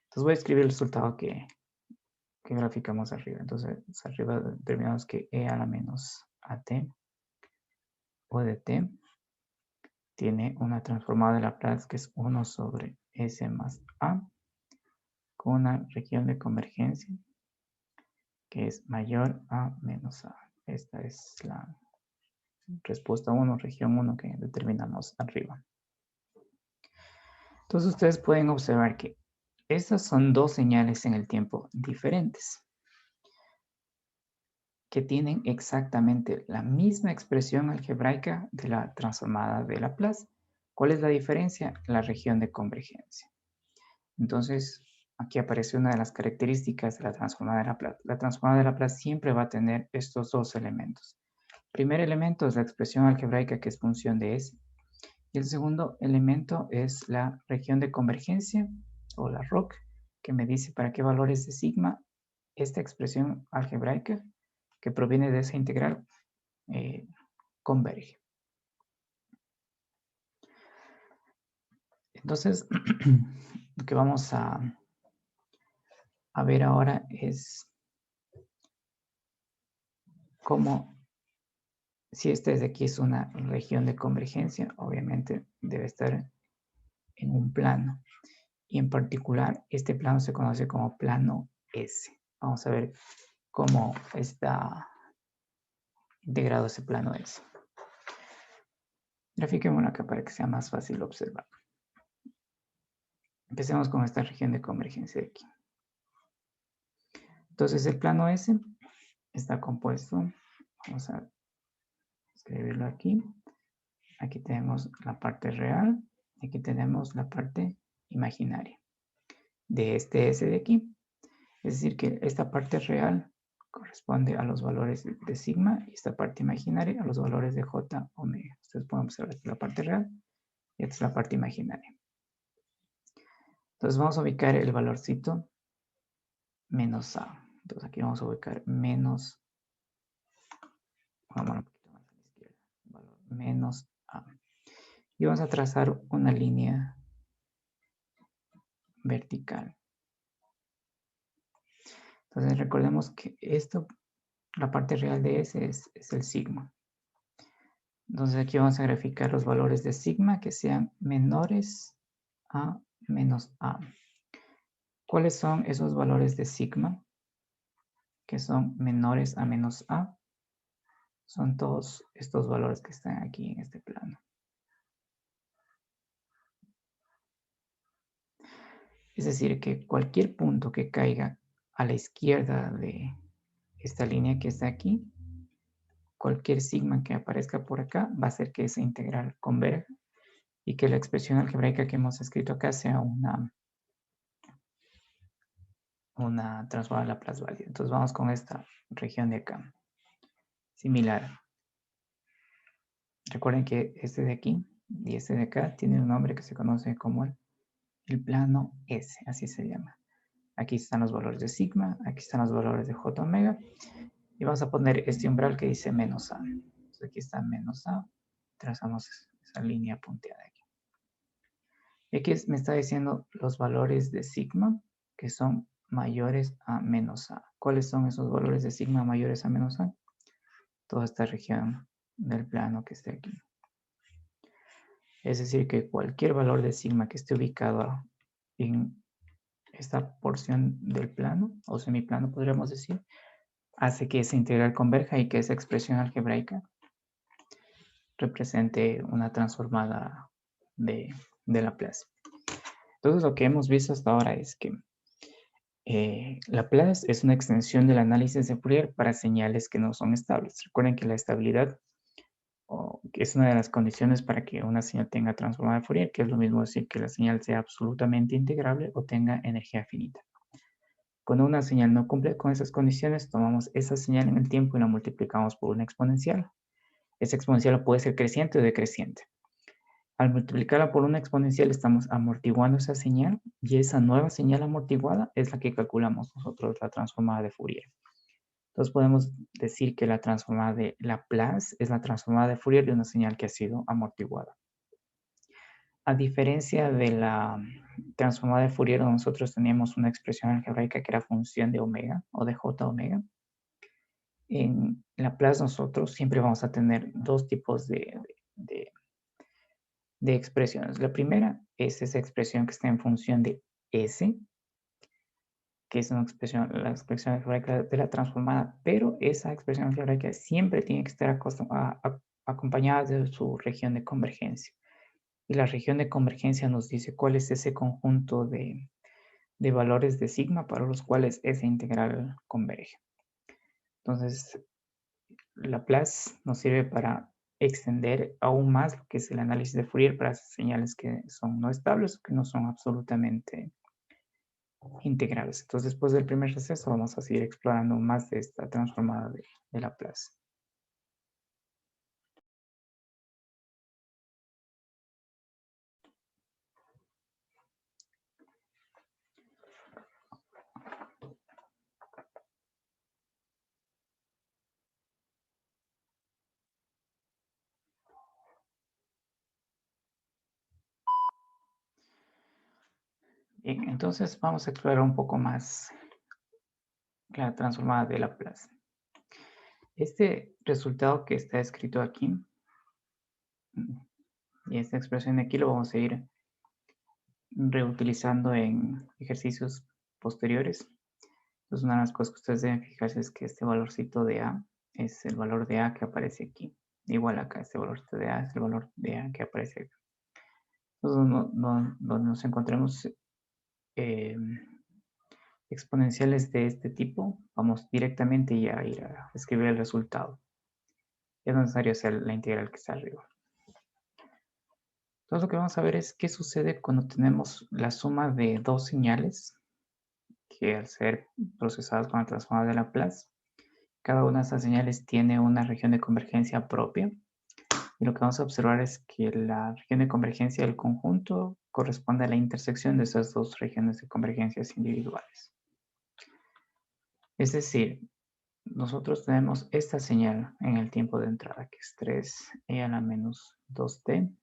Entonces voy a escribir el resultado que graficamos arriba. Entonces arriba determinamos que e a la menos at o de t tiene una transformada de Laplace que es 1 sobre s más a con una región de convergencia que es mayor a menos a. Esta es la respuesta 1, región 1 que determinamos arriba. Entonces ustedes pueden observar que estas son dos señales en el tiempo diferentes que tienen exactamente la misma expresión algebraica de la transformada de Laplace. ¿Cuál es la diferencia? La región de convergencia. Entonces, aquí aparece una de las características de la transformada de Laplace. La transformada de Laplace siempre va a tener estos dos elementos. El primer elemento es la expresión algebraica que es función de S. Y el segundo elemento es la región de convergencia o la ROC, que me dice para qué valores de sigma esta expresión algebraica que proviene de esa integral converge. Entonces, lo que vamos a ver ahora es cómo, si esta de aquí es una región de convergencia, obviamente debe estar en un plano. Y en particular, este plano se conoce como plano S. Vamos a ver cómo está integrado ese plano S. Grafiquémoslo acá para que sea más fácil observar. Empecemos con esta región de convergencia de aquí. Entonces el plano S está compuesto, vamos a escribirlo aquí. Aquí tenemos la parte real y aquí tenemos la parte imaginaria de este S de aquí. Es decir, que esta parte real corresponde a los valores de sigma y esta parte imaginaria a los valores de j omega. Ustedes pueden observar esta es la parte real y esta es la parte imaginaria. Entonces vamos a ubicar el valorcito menos a. Entonces aquí vamos a ubicar menos, vamos un poquito más a la izquierda, valor menos a. Y vamos a trazar una línea vertical. Entonces recordemos que esto, la parte real de S es el sigma. Entonces aquí vamos a graficar los valores de sigma que sean menores a menos a. ¿Cuáles son esos valores de sigma que son menores a menos a? Son todos estos valores que están aquí en este plano. Es decir, que cualquier punto que caiga a la izquierda de esta línea que está aquí, cualquier sigma que aparezca por acá va a hacer que esa integral converja y que la expresión algebraica que hemos escrito acá sea una transformada de Laplace válida. Entonces vamos con esta región de acá. Similar. Recuerden que este de aquí y este de acá tiene un nombre que se conoce como el plano S, así se llama. Aquí están los valores de sigma, aquí están los valores de j omega. Y vamos a poner este umbral que dice menos a. Entonces aquí está menos a. Trazamos esa línea punteada aquí. Y aquí me está diciendo los valores de sigma que son mayores a menos a. ¿Cuáles son esos valores de sigma mayores a menos a? Toda esta región del plano que esté aquí. Es decir, que cualquier valor de sigma que esté ubicado en esta porción del plano, o semiplano podríamos decir, hace que esa integral converja y que esa expresión algebraica represente una transformada de Laplace. Entonces lo que hemos visto hasta ahora es que Laplace es una extensión del análisis de Fourier para señales que no son estables. Recuerden que la estabilidad es una de las condiciones para que una señal tenga transformada de Fourier, que es lo mismo decir que la señal sea absolutamente integrable o tenga energía finita. Cuando una señal no cumple con esas condiciones, tomamos esa señal en el tiempo y la multiplicamos por una exponencial. Esa exponencial puede ser creciente o decreciente. Al multiplicarla por una exponencial estamos amortiguando esa señal y esa nueva señal amortiguada es la que calculamos nosotros, la transformada de Fourier. Entonces podemos decir que la transformada de Laplace es la transformada de Fourier de una señal que ha sido amortiguada. A diferencia de la transformada de Fourier, donde nosotros teníamos una expresión algebraica que era función de omega o de j omega, en Laplace nosotros siempre vamos a tener dos tipos de expresiones. La primera es esa expresión que está en función de S, que es una expresión, la expresión algebraica de la transformada, pero esa expresión algebraica siempre tiene que estar acompañada de su región de convergencia. Y la región de convergencia nos dice cuál es ese conjunto de valores de sigma para los cuales esa integral converge. Entonces, Laplace nos sirve para extender aún más lo que es el análisis de Fourier para esas señales que son no estables o que no son absolutamente integrales. Entonces, después del primer receso vamos a seguir explorando más de esta transformada de Laplace. Bien, entonces vamos a explorar un poco más la transformada de Laplace. Este resultado que está escrito aquí y esta expresión de aquí lo vamos a ir reutilizando en ejercicios posteriores. Entonces, una de las cosas que ustedes deben fijarse es que este valorcito de A es el valor de A que aparece aquí. Igual acá, este valorcito de A es el valor de A que aparece acá. Entonces, donde nos encontremos exponenciales de este tipo, vamos directamente ya a ir a escribir el resultado. Es necesario hacer la integral que está arriba. Entonces, lo que vamos a ver es qué sucede cuando tenemos la suma de dos señales que al ser procesadas con la transformada de Laplace, cada una de esas señales tiene una región de convergencia propia. Y lo que vamos a observar es que la región de convergencia del conjunto corresponde a la intersección de esas dos regiones de convergencias individuales. Es decir, nosotros tenemos esta señal en el tiempo de entrada, que es 3e a la menos 2t,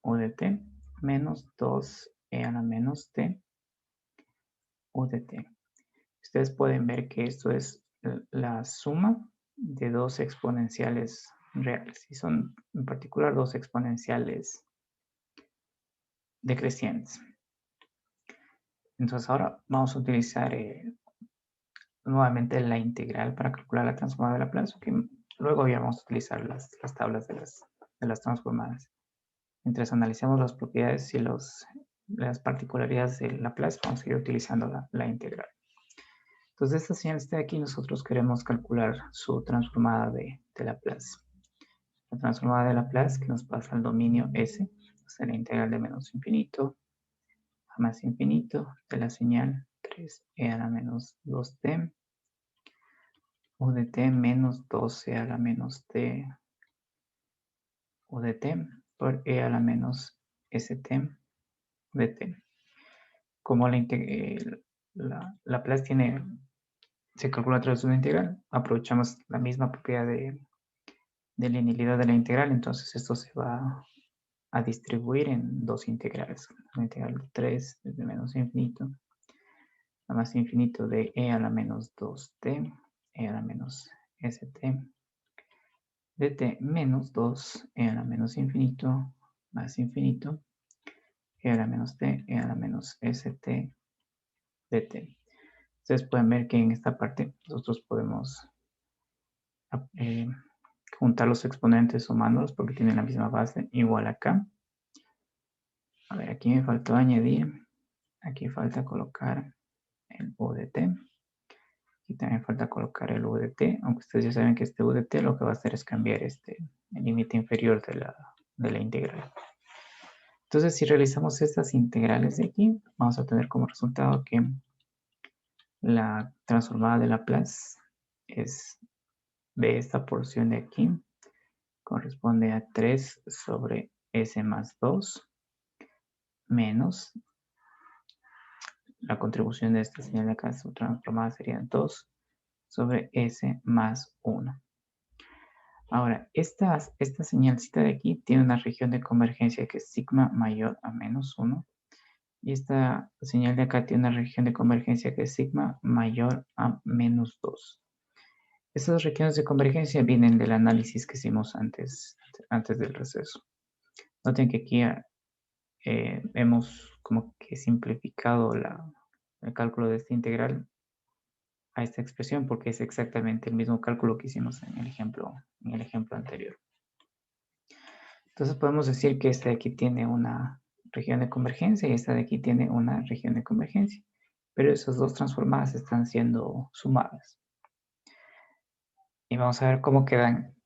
u de t, menos 2e a la menos t, u de t. Ustedes pueden ver que esto es la suma de dos exponenciales reales, y son en particular dos exponenciales decrecientes. Entonces ahora vamos a utilizar nuevamente la integral para calcular la transformada de Laplace, que luego ya vamos a utilizar las tablas de las transformadas. Mientras analicemos las propiedades y las particularidades de Laplace, vamos a ir utilizando la integral. Entonces, esta señal está aquí, nosotros queremos calcular su transformada de Laplace. La transformada de Laplace que nos pasa al dominio S, será la integral de menos infinito a más infinito de la señal 3e a la menos 2t u de t menos 12 a la menos t u de t por e a la menos st de t. Como la Laplace se calcula a través de una integral, aprovechamos la misma propiedad de linealidad de la integral, entonces esto se va a distribuir en dos integrales. La integral de 3 desde menos infinito a más infinito de e a la menos 2t, e a la menos st, de t menos 2, e a la menos infinito, más infinito, e a la menos t, e a la menos st, de t. Ustedes pueden ver que en esta parte nosotros podemos juntar los exponentes sumándolos porque tienen la misma base, igual acá. A ver, aquí me faltó añadir, aquí falta colocar el u de t. Aquí también falta colocar el u de t, aunque ustedes ya saben que este u de t lo que va a hacer es cambiar el límite inferior de la integral. Entonces, si realizamos estas integrales de aquí, vamos a tener como resultado que la transformada de Laplace es de esta porción de aquí, corresponde a 3 sobre s más 2 menos la contribución de esta señal de acá, su transformada sería 2 sobre s más 1. Ahora, esta señalcita de aquí tiene una región de convergencia que es sigma mayor a -1. Y esta señal de acá tiene una región de convergencia que es sigma mayor a -2. Estas regiones de convergencia vienen del análisis que hicimos antes del receso. Noten que aquí hemos como que simplificado el cálculo de esta integral a esta expresión porque es exactamente el mismo cálculo que hicimos en el ejemplo anterior. Entonces podemos decir que esta de aquí tiene una región de convergencia y esta de aquí tiene una región de convergencia, pero esas dos transformadas están siendo sumadas. Y vamos a ver cómo quedan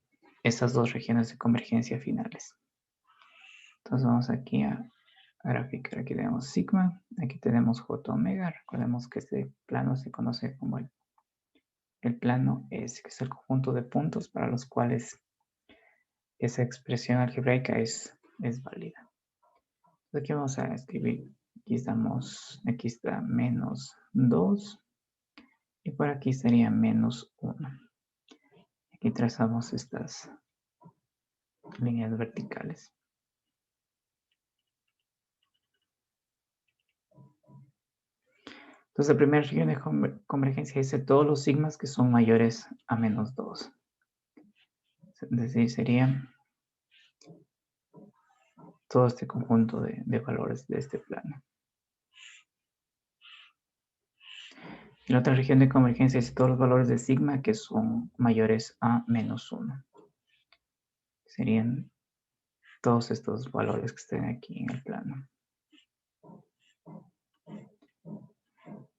estas dos regiones de convergencia finales. Entonces vamos aquí a graficar. Aquí tenemos sigma, aquí tenemos j omega. Recordemos que este plano se conoce como el plano S, que es el conjunto de puntos para los cuales esa expresión algebraica es válida. Aquí vamos a escribir, aquí está -2 y por aquí sería -1. Aquí trazamos estas líneas verticales. Entonces, la primera región de convergencia dice todos los sigmas que son mayores a -2. Es decir, sería todo este conjunto de valores de este plano. Y la otra región de convergencia dice todos los valores de sigma que son mayores a -1. Serían todos estos valores que estén aquí en el plano.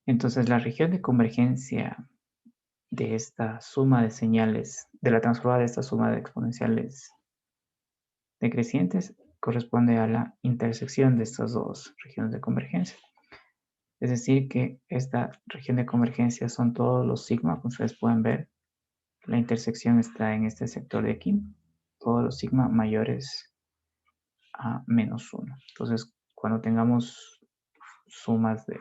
Entonces, la región de convergencia de esta suma de señales, de la transformada de esta suma de exponenciales decrecientes, corresponde a la intersección de estas dos regiones de convergencia. Es decir, que esta región de convergencia son todos los sigma, como ustedes pueden ver. La intersección está en este sector de aquí, todos los sigma mayores a -1. Entonces, cuando tengamos sumas de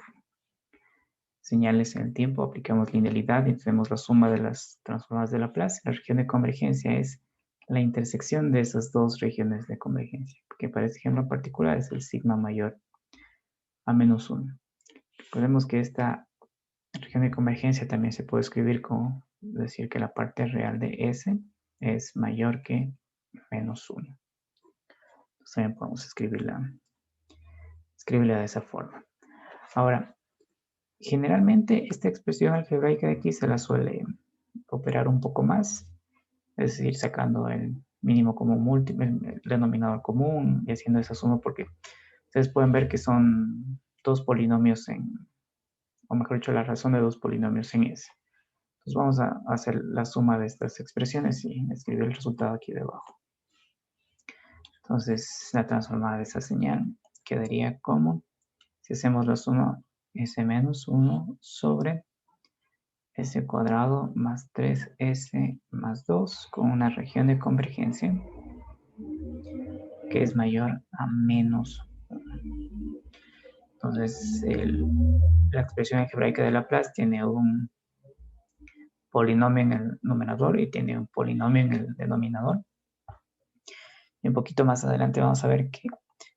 señales en el tiempo, aplicamos linealidad y tenemos la suma de las transformadas de Laplace. La región de convergencia es la intersección de esas dos regiones de convergencia, que para este ejemplo particular es el sigma mayor a -1. Recordemos que esta región de convergencia también se puede escribir como decir que la parte real de S es mayor que -1. Entonces también podemos escribirla de esa forma. Ahora, generalmente esta expresión algebraica de aquí se la suele operar un poco más, es decir, sacando el mínimo común múltiplo, el denominador común y haciendo esa suma porque ustedes pueden ver que son dos polinomios o mejor dicho, la razón de dos polinomios en S. Entonces vamos a hacer la suma de estas expresiones y escribir el resultado aquí debajo. Entonces la transformada de esa señal quedaría como, si hacemos la suma, S menos 1 sobre S cuadrado más 3S más 2 con una región de convergencia que es mayor a -1. Entonces la expresión algebraica de Laplace tiene un polinomio en el numerador y tiene un polinomio en el denominador. Y un poquito más adelante vamos a ver que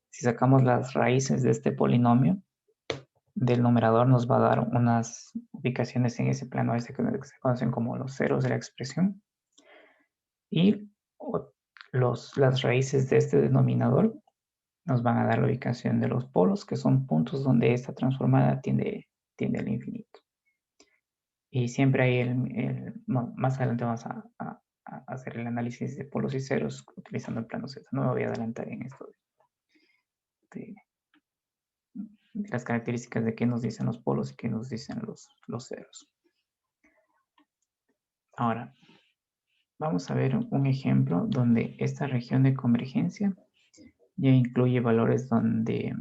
si sacamos las raíces de este polinomio del numerador nos va a dar unas ubicaciones en ese plano ese que se conocen como los ceros de la expresión. Y las raíces de este denominador nos van a dar la ubicación de los polos, que son puntos donde esta transformada tiende al infinito. Y siempre hay más adelante vamos a hacer el análisis de polos y ceros utilizando el plano Z. No me voy a adelantar en esto de las características de qué nos dicen los polos y qué nos dicen los ceros. Ahora, vamos a ver un ejemplo donde esta región de convergencia ya incluye valores donde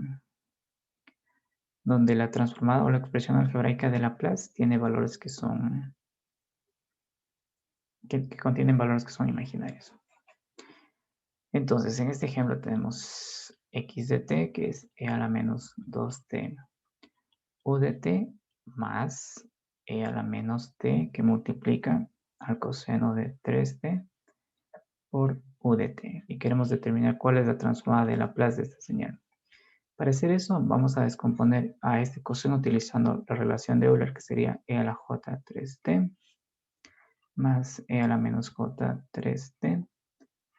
la transformada o la expresión algebraica de Laplace tiene valores que contienen valores que son imaginarios. Entonces, en este ejemplo tenemos x de t, que es e a la menos 2t u de t, más e a la menos t, que multiplica al coseno de 3t por UDT. Y queremos determinar cuál es la transformada de Laplace de esta señal. Para hacer eso, vamos a descomponer a este coseno utilizando la relación de Euler, que sería e a la j3t más e a la menos j3t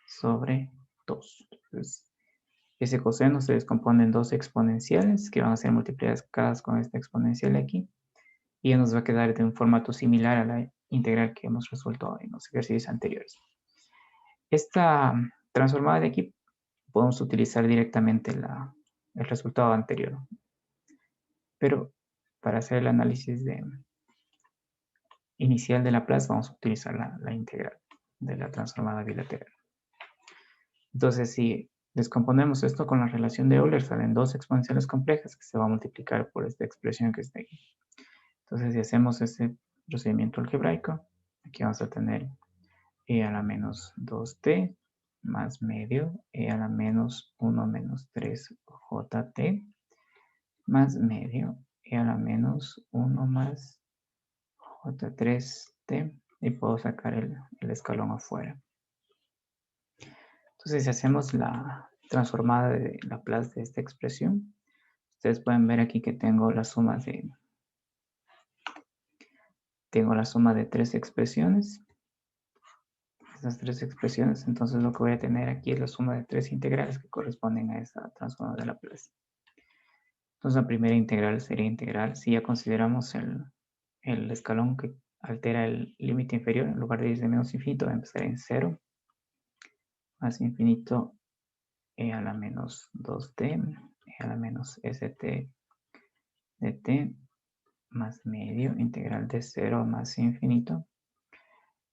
sobre 2. Entonces, ese coseno se descompone en dos exponenciales que van a ser multiplicadas con esta exponencial de aquí. Y nos va a quedar de un formato similar a la integral que hemos resuelto en los ejercicios anteriores. Esta transformada de aquí podemos utilizar directamente el resultado anterior. Pero para hacer el análisis inicial de Laplace vamos a utilizar la integral de la transformada bilateral. Entonces, si descomponemos esto con la relación de Euler, salen dos exponenciales complejas que se van a multiplicar por esta expresión que está aquí. Entonces, si hacemos este procedimiento algebraico, aquí vamos a tener e a la menos 2t más medio e a la menos 1 menos 3jt más medio e a la menos 1 más j3t y puedo sacar el escalón afuera. Entonces, si hacemos la transformada de Laplace de esta expresión, ustedes pueden ver aquí que tengo la suma de tres expresiones. Estas tres expresiones, entonces lo que voy a tener aquí es la suma de tres integrales que corresponden a esta transformada de Laplace. Entonces la primera integral sería integral si ya consideramos el escalón que altera el límite inferior, en lugar de ir de menos infinito, va a empezar en 0 más infinito e a la menos 2t e a la menos st de t más medio integral de 0 más infinito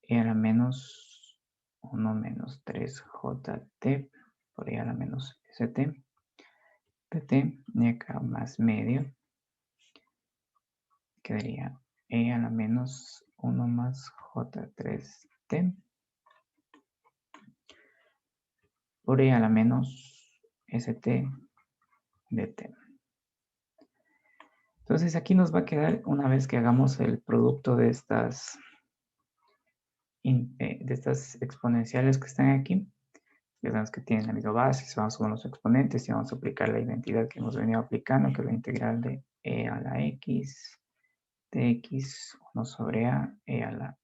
e a la menos 1 menos 3jt por e a la menos st de t y acá más medio quedaría e a la menos 1 más j3t por e a la menos st de t. Entonces aquí nos va a quedar, una vez que hagamos el producto de estas exponenciales que están aquí, ya sabemos que tienen la misma base, se van a sumar los exponentes y vamos a aplicar la identidad que hemos venido aplicando, que es la integral de e a la x de x 1 sobre a e a la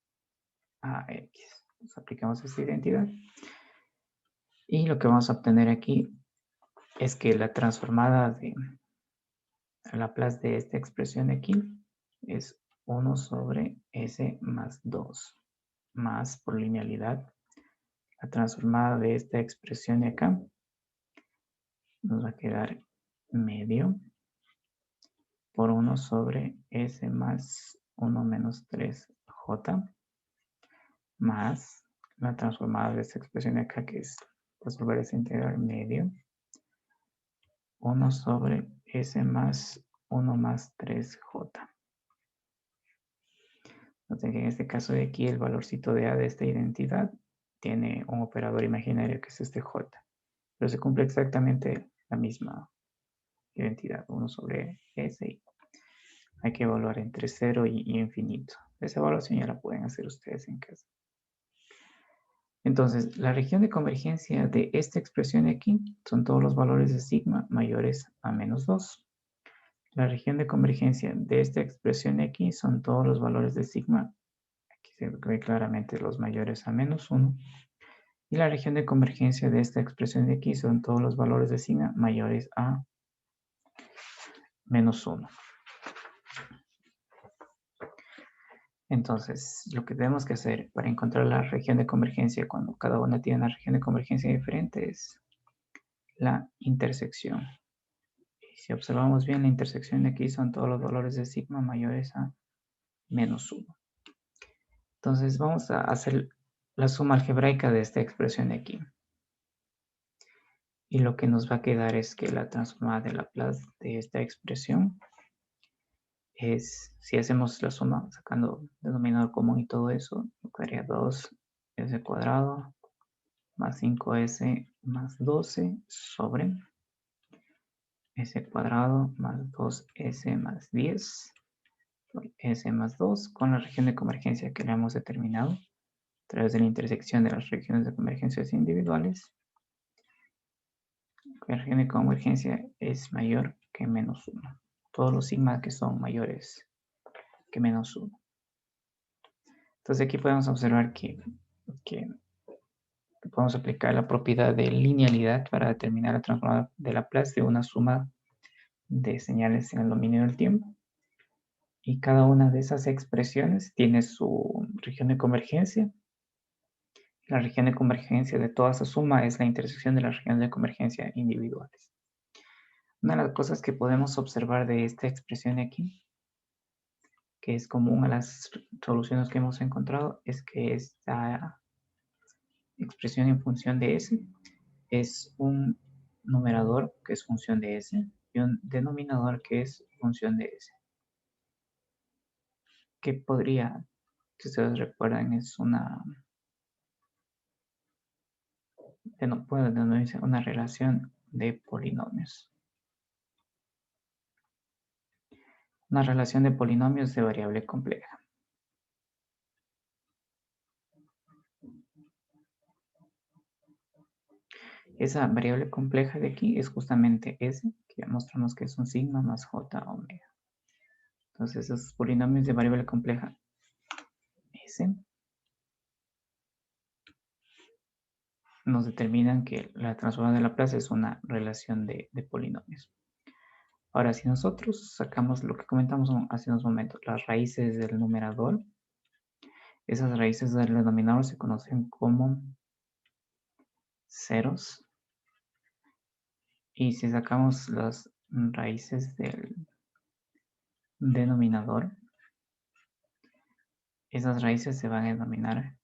ax. Entonces aplicamos esta identidad y lo que vamos a obtener aquí es que la transformada de Laplace de esta expresión de aquí es 1 sobre s más 2 más por linealidad la transformada de esta expresión de acá nos va a quedar medio por 1 sobre s más 1 menos 3j más la transformada de esta expresión de acá que es resolver esa integral medio 1 sobre s más 1 más 3j. Entonces, en este caso de aquí, el valorcito de a de esta identidad tiene un operador imaginario que es este j. Pero se cumple exactamente la misma identidad, 1 sobre s. Y hay que evaluar entre 0 y infinito. Esa evaluación ya la pueden hacer ustedes en casa. Entonces, la región de convergencia de esta expresión de aquí son todos los valores de sigma mayores a menos 2. La región de convergencia de esta expresión de aquí son todos los valores de sigma. Aquí se ve claramente los mayores a menos 1. Y la región de convergencia de esta expresión de aquí son todos los valores de sigma mayores a menos 1. Entonces, lo que tenemos que hacer para encontrar la región de convergencia cuando cada una tiene una región de convergencia diferente es la intersección. Y si observamos bien, la intersección de aquí son todos los valores de sigma mayores a menos 1. Entonces, vamos a hacer la suma algebraica de esta expresión de aquí. Y lo que nos va a quedar es que la transformada de Laplace de esta expresión es, si hacemos la suma sacando denominador común y todo eso, nos quedaría 2s cuadrado más 5s más 12 sobre s cuadrado más 2s más 10 s más 2 con la región de convergencia que le hemos determinado través de la intersección de las regiones de convergencias individuales. La región de convergencia es mayor que menos 1. Todos los sigmas que son mayores que menos 1. Entonces aquí podemos observar que podemos aplicar la propiedad de linealidad para determinar la transformada de Laplace de una suma de señales en el dominio del tiempo. Y cada una de esas expresiones tiene su región de convergencia. La región de convergencia de toda esa suma es la intersección de las regiones de convergencia individuales. Una de las cosas que podemos observar de esta expresión de aquí, que es común a las soluciones que hemos encontrado, es que esta expresión en función de S es un numerador que es función de S y un denominador que es función de S. Que podría, si ustedes recuerdan, es puede denominarse una relación de polinomios. Una relación de polinomios de variable compleja. Esa variable compleja de aquí es justamente S, que ya mostramos que es un sigma más J omega. Entonces, esos polinomios de variable compleja S nos determinan que la transformada de Laplace es una relación de polinomios. Ahora, si nosotros sacamos lo que comentamos hace unos momentos, las raíces del numerador, esas raíces del denominador se conocen como ceros. Y si sacamos las raíces del denominador, esas raíces se van a denominar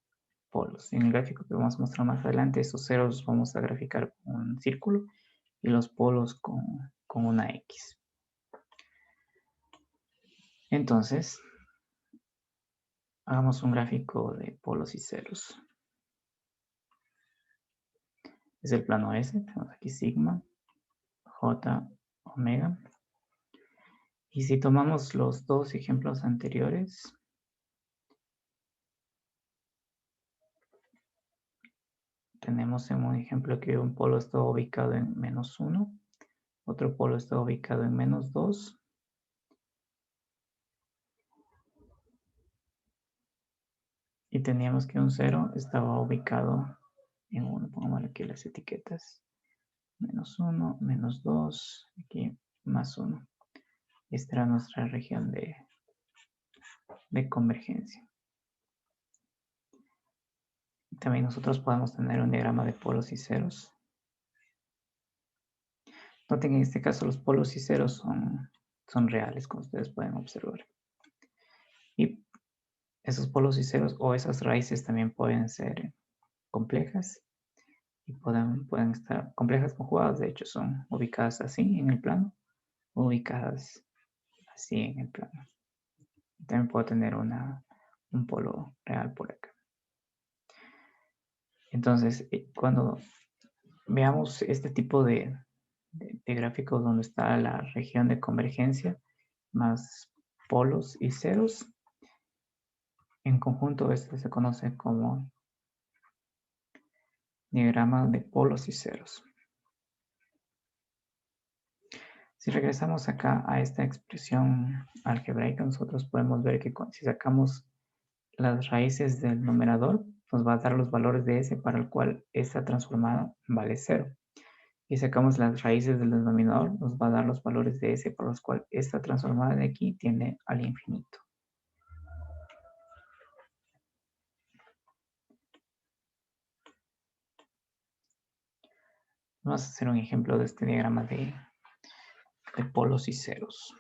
polos. En el gráfico que vamos a mostrar más adelante, esos ceros vamos a graficar con un círculo y los polos con una X. Entonces, hagamos un gráfico de polos y ceros. Es el plano S, tenemos aquí sigma, J, omega. Y si tomamos los dos ejemplos anteriores, tenemos en un ejemplo que un polo está ubicado en -1, otro polo está ubicado en -2, y teníamos que un 0 estaba ubicado en 1. Pongamos aquí las etiquetas. -1, -2, aquí +1. Esta era nuestra región de convergencia. También nosotros podemos tener un diagrama de polos y ceros. Noten que en este caso los polos y ceros son reales, como ustedes pueden observar. Y esos polos y ceros o esas raíces también pueden ser complejas y pueden estar complejas conjugadas. De hecho, son ubicadas así en el plano o ubicadas así en el plano. También puedo tener un polo real por acá. Entonces, cuando veamos este tipo de gráficos donde está la región de convergencia más polos y ceros, en conjunto este se conoce como diagrama de polos y ceros. Si regresamos acá a esta expresión algebraica, nosotros podemos ver que si sacamos las raíces del numerador, nos va a dar los valores de S para el cual esta transformada vale 0. Y sacamos las raíces del denominador, nos va a dar los valores de S para los cuales esta transformada de aquí tiende al infinito. Vamos a hacer un ejemplo de este diagrama de polos y ceros.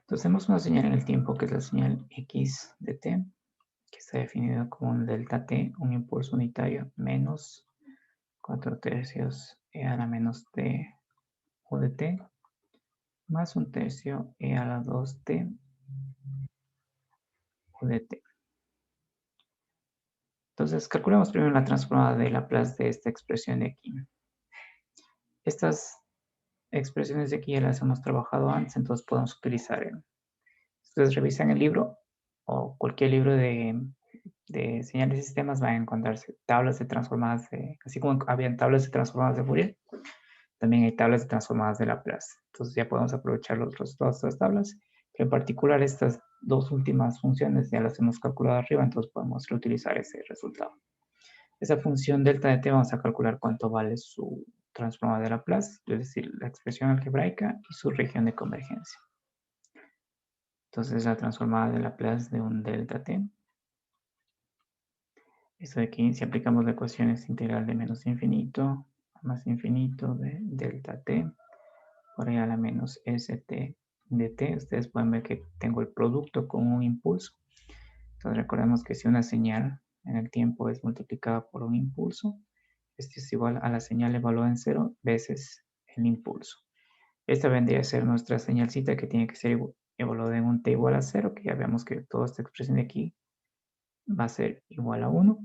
Entonces tenemos una señal en el tiempo que es la señal x de t, que está definida como un delta t, un impulso unitario, menos 4/3 e a la menos t u de t, más 1/3 e a la 2t u de t. Entonces calculemos primero la transformada de Laplace de esta expresión de aquí. Estas expresiones de aquí ya las hemos trabajado antes, entonces podemos utilizar ustedes revisan el libro o cualquier libro de señales de sistemas, van a encontrarse tablas de transformadas así como habían tablas de transformadas de Fourier, también hay tablas de transformadas de Laplace. Entonces ya podemos aprovechar los resultados de estas tablas, pero en particular estas dos últimas funciones ya las hemos calculado arriba, entonces podemos reutilizar ese resultado. Esa función delta de t vamos a calcular cuánto vale su transformada de Laplace, es decir, la expresión algebraica y su región de convergencia. Entonces la transformada de Laplace de un delta t. Esto de aquí, si aplicamos la ecuación, es integral de menos infinito a más infinito de delta t por ahí a la menos st de t. Ustedes pueden ver que tengo el producto con un impulso. Entonces recordemos que si una señal en el tiempo es multiplicada por un impulso, este es igual a la señal evaluada en 0 veces el impulso. Esta vendría a ser nuestra señalcita que tiene que ser evaluada en un t igual a 0, que ya vemos que toda esta expresión de aquí va a ser igual a 1.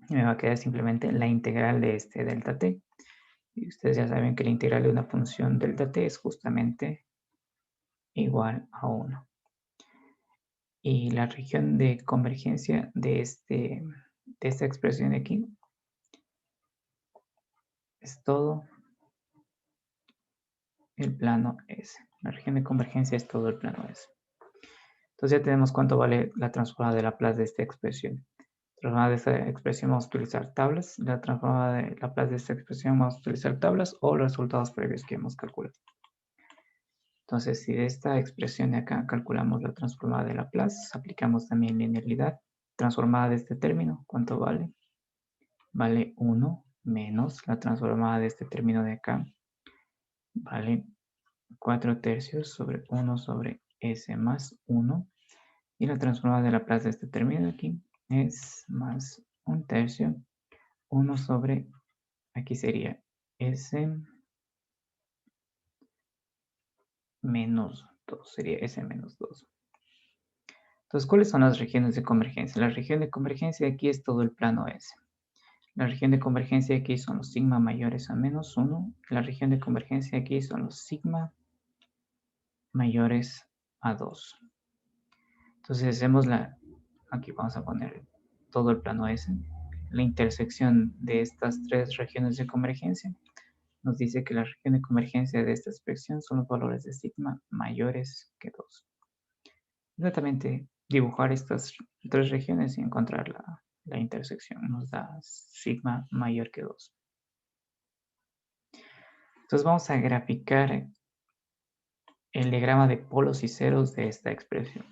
Y me va a quedar simplemente la integral de este delta t. Y ustedes ya saben que la integral de una función delta t es justamente igual a 1. Y la región de convergencia de esta expresión de aquí es todo el plano S. La región de convergencia es todo el plano S. Entonces ya tenemos cuánto vale la transformada de Laplace de esta expresión. Transformada de esta expresión vamos a utilizar tablas. La transformada de Laplace de esta expresión vamos a utilizar tablas o los resultados previos que hemos calculado. Entonces, si de esta expresión de acá calculamos la transformada de Laplace, aplicamos también linealidad. Transformada de este término, ¿cuánto vale? Vale 1 menos la transformada de este término de acá. Vale 4 tercios sobre 1 sobre S más 1. Y la transformada de Laplace de este término de aquí es más 1 tercio. 1 sobre, aquí sería S menos 2. Sería S menos 2. Entonces, ¿cuáles son las regiones de convergencia? La región de convergencia de aquí es todo el plano S. La región de convergencia de aquí son los sigma mayores a menos 1. La región de convergencia de aquí son los sigma mayores a 2. Entonces, hacemos aquí vamos a poner todo el plano S. La intersección de estas tres regiones de convergencia nos dice que la región de convergencia de esta expresión son los valores de sigma mayores que 2. Exactamente, dibujar estas tres regiones y encontrar la intersección nos da sigma mayor que 2. Entonces vamos a graficar el diagrama de polos y ceros de esta expresión.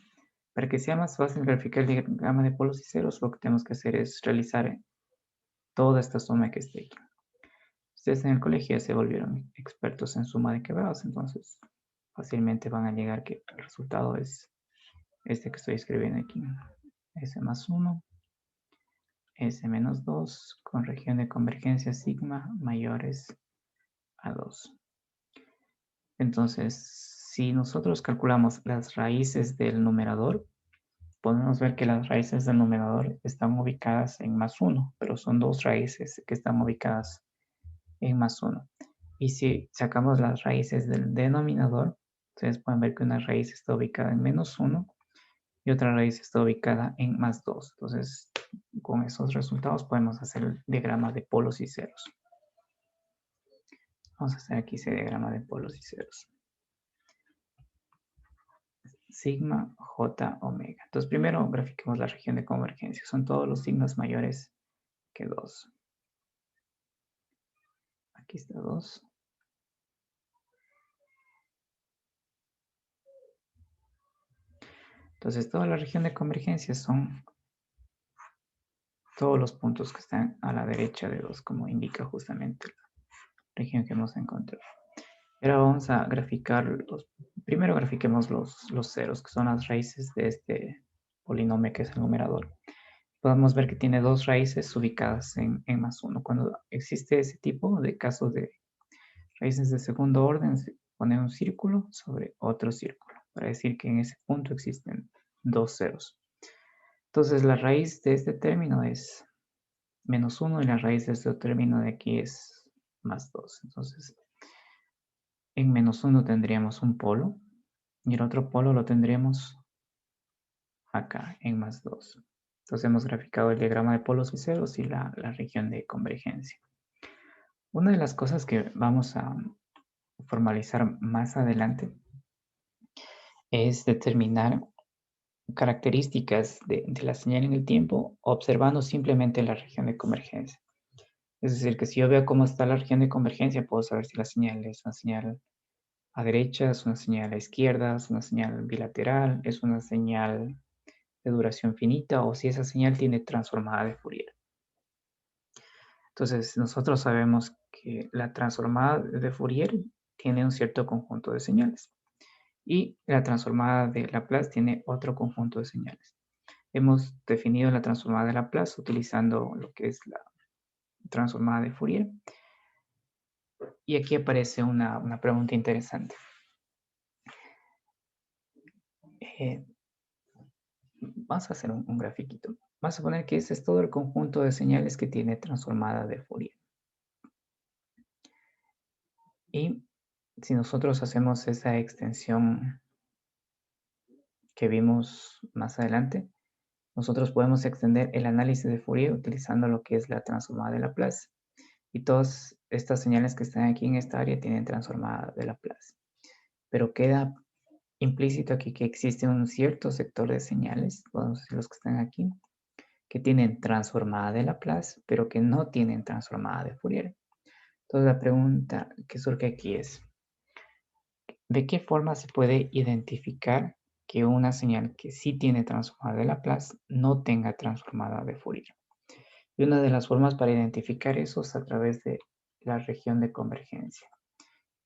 Para que sea más fácil graficar el diagrama de polos y ceros, lo que tenemos que hacer es realizar toda esta suma que está aquí. Ustedes en el colegio ya se volvieron expertos en suma de quebrados, entonces fácilmente van a llegar que el resultado es este que estoy escribiendo aquí. S más 1, S menos 2, con región de convergencia sigma mayores a 2. Entonces, si nosotros calculamos las raíces del numerador, podemos ver que las raíces del numerador están ubicadas en más 1, pero son dos raíces que están ubicadas en más 1. Y si sacamos las raíces del denominador, ustedes pueden ver que una raíz está ubicada en menos 1 y otra raíz está ubicada en más 2. Entonces, con esos resultados podemos hacer el diagrama de polos y ceros. Vamos a hacer aquí ese diagrama de polos y ceros. Sigma, J, omega. Entonces, primero grafiquemos la región de convergencia. Son todos los sigmas mayores que 2. Aquí está 2. Entonces, toda la región de convergencia son todos los puntos que están a la derecha de 2, como indica justamente la región que hemos encontrado. Ahora vamos a graficar primero grafiquemos los ceros, que son las raíces de este polinomio que es el numerador. Podemos ver que tiene dos raíces ubicadas en más 1. Cuando existe ese tipo de casos de raíces de segundo orden, se pone un círculo sobre otro círculo, para decir que en ese punto existen dos ceros. Entonces la raíz de este término es menos 1 y la raíz de este término de aquí es más 2. Entonces, en menos 1 tendríamos un polo y el otro polo lo tendremos acá en +2. Entonces hemos graficado el diagrama de polos y ceros y la región de convergencia. Una de las cosas que vamos a formalizar más adelante es determinar características de la señal en el tiempo observando simplemente la región de convergencia. Es decir, que si yo veo cómo está la región de convergencia, puedo saber si la señal es una señal a derecha, es una señal a izquierda, es una señal bilateral, es una señal de duración finita o si esa señal tiene transformada de Fourier. Entonces, nosotros sabemos que la transformada de Fourier tiene un cierto conjunto de señales y la transformada de Laplace tiene otro conjunto de señales. Hemos definido la transformada de Laplace utilizando lo que es la transformada de Fourier. Y aquí aparece una pregunta interesante. Eh, Vamos a hacer un grafiquito. Vamos a poner que este es todo el conjunto de señales que tiene transformada de Fourier. Y si nosotros hacemos esa extensión que vimos más adelante, nosotros podemos extender el análisis de Fourier utilizando lo que es la transformada de Laplace. Y todas estas señales que están aquí en esta área tienen transformada de Laplace. Pero queda implícito aquí que existe un cierto sector de señales, podemos decir los que están aquí, que tienen transformada de Laplace, pero que no tienen transformada de Fourier. Entonces la pregunta que surge aquí es, ¿de qué forma se puede identificar que una señal que sí tiene transformada de Laplace no tenga transformada de Fourier? Y una de las formas para identificar eso es a través de la región de convergencia.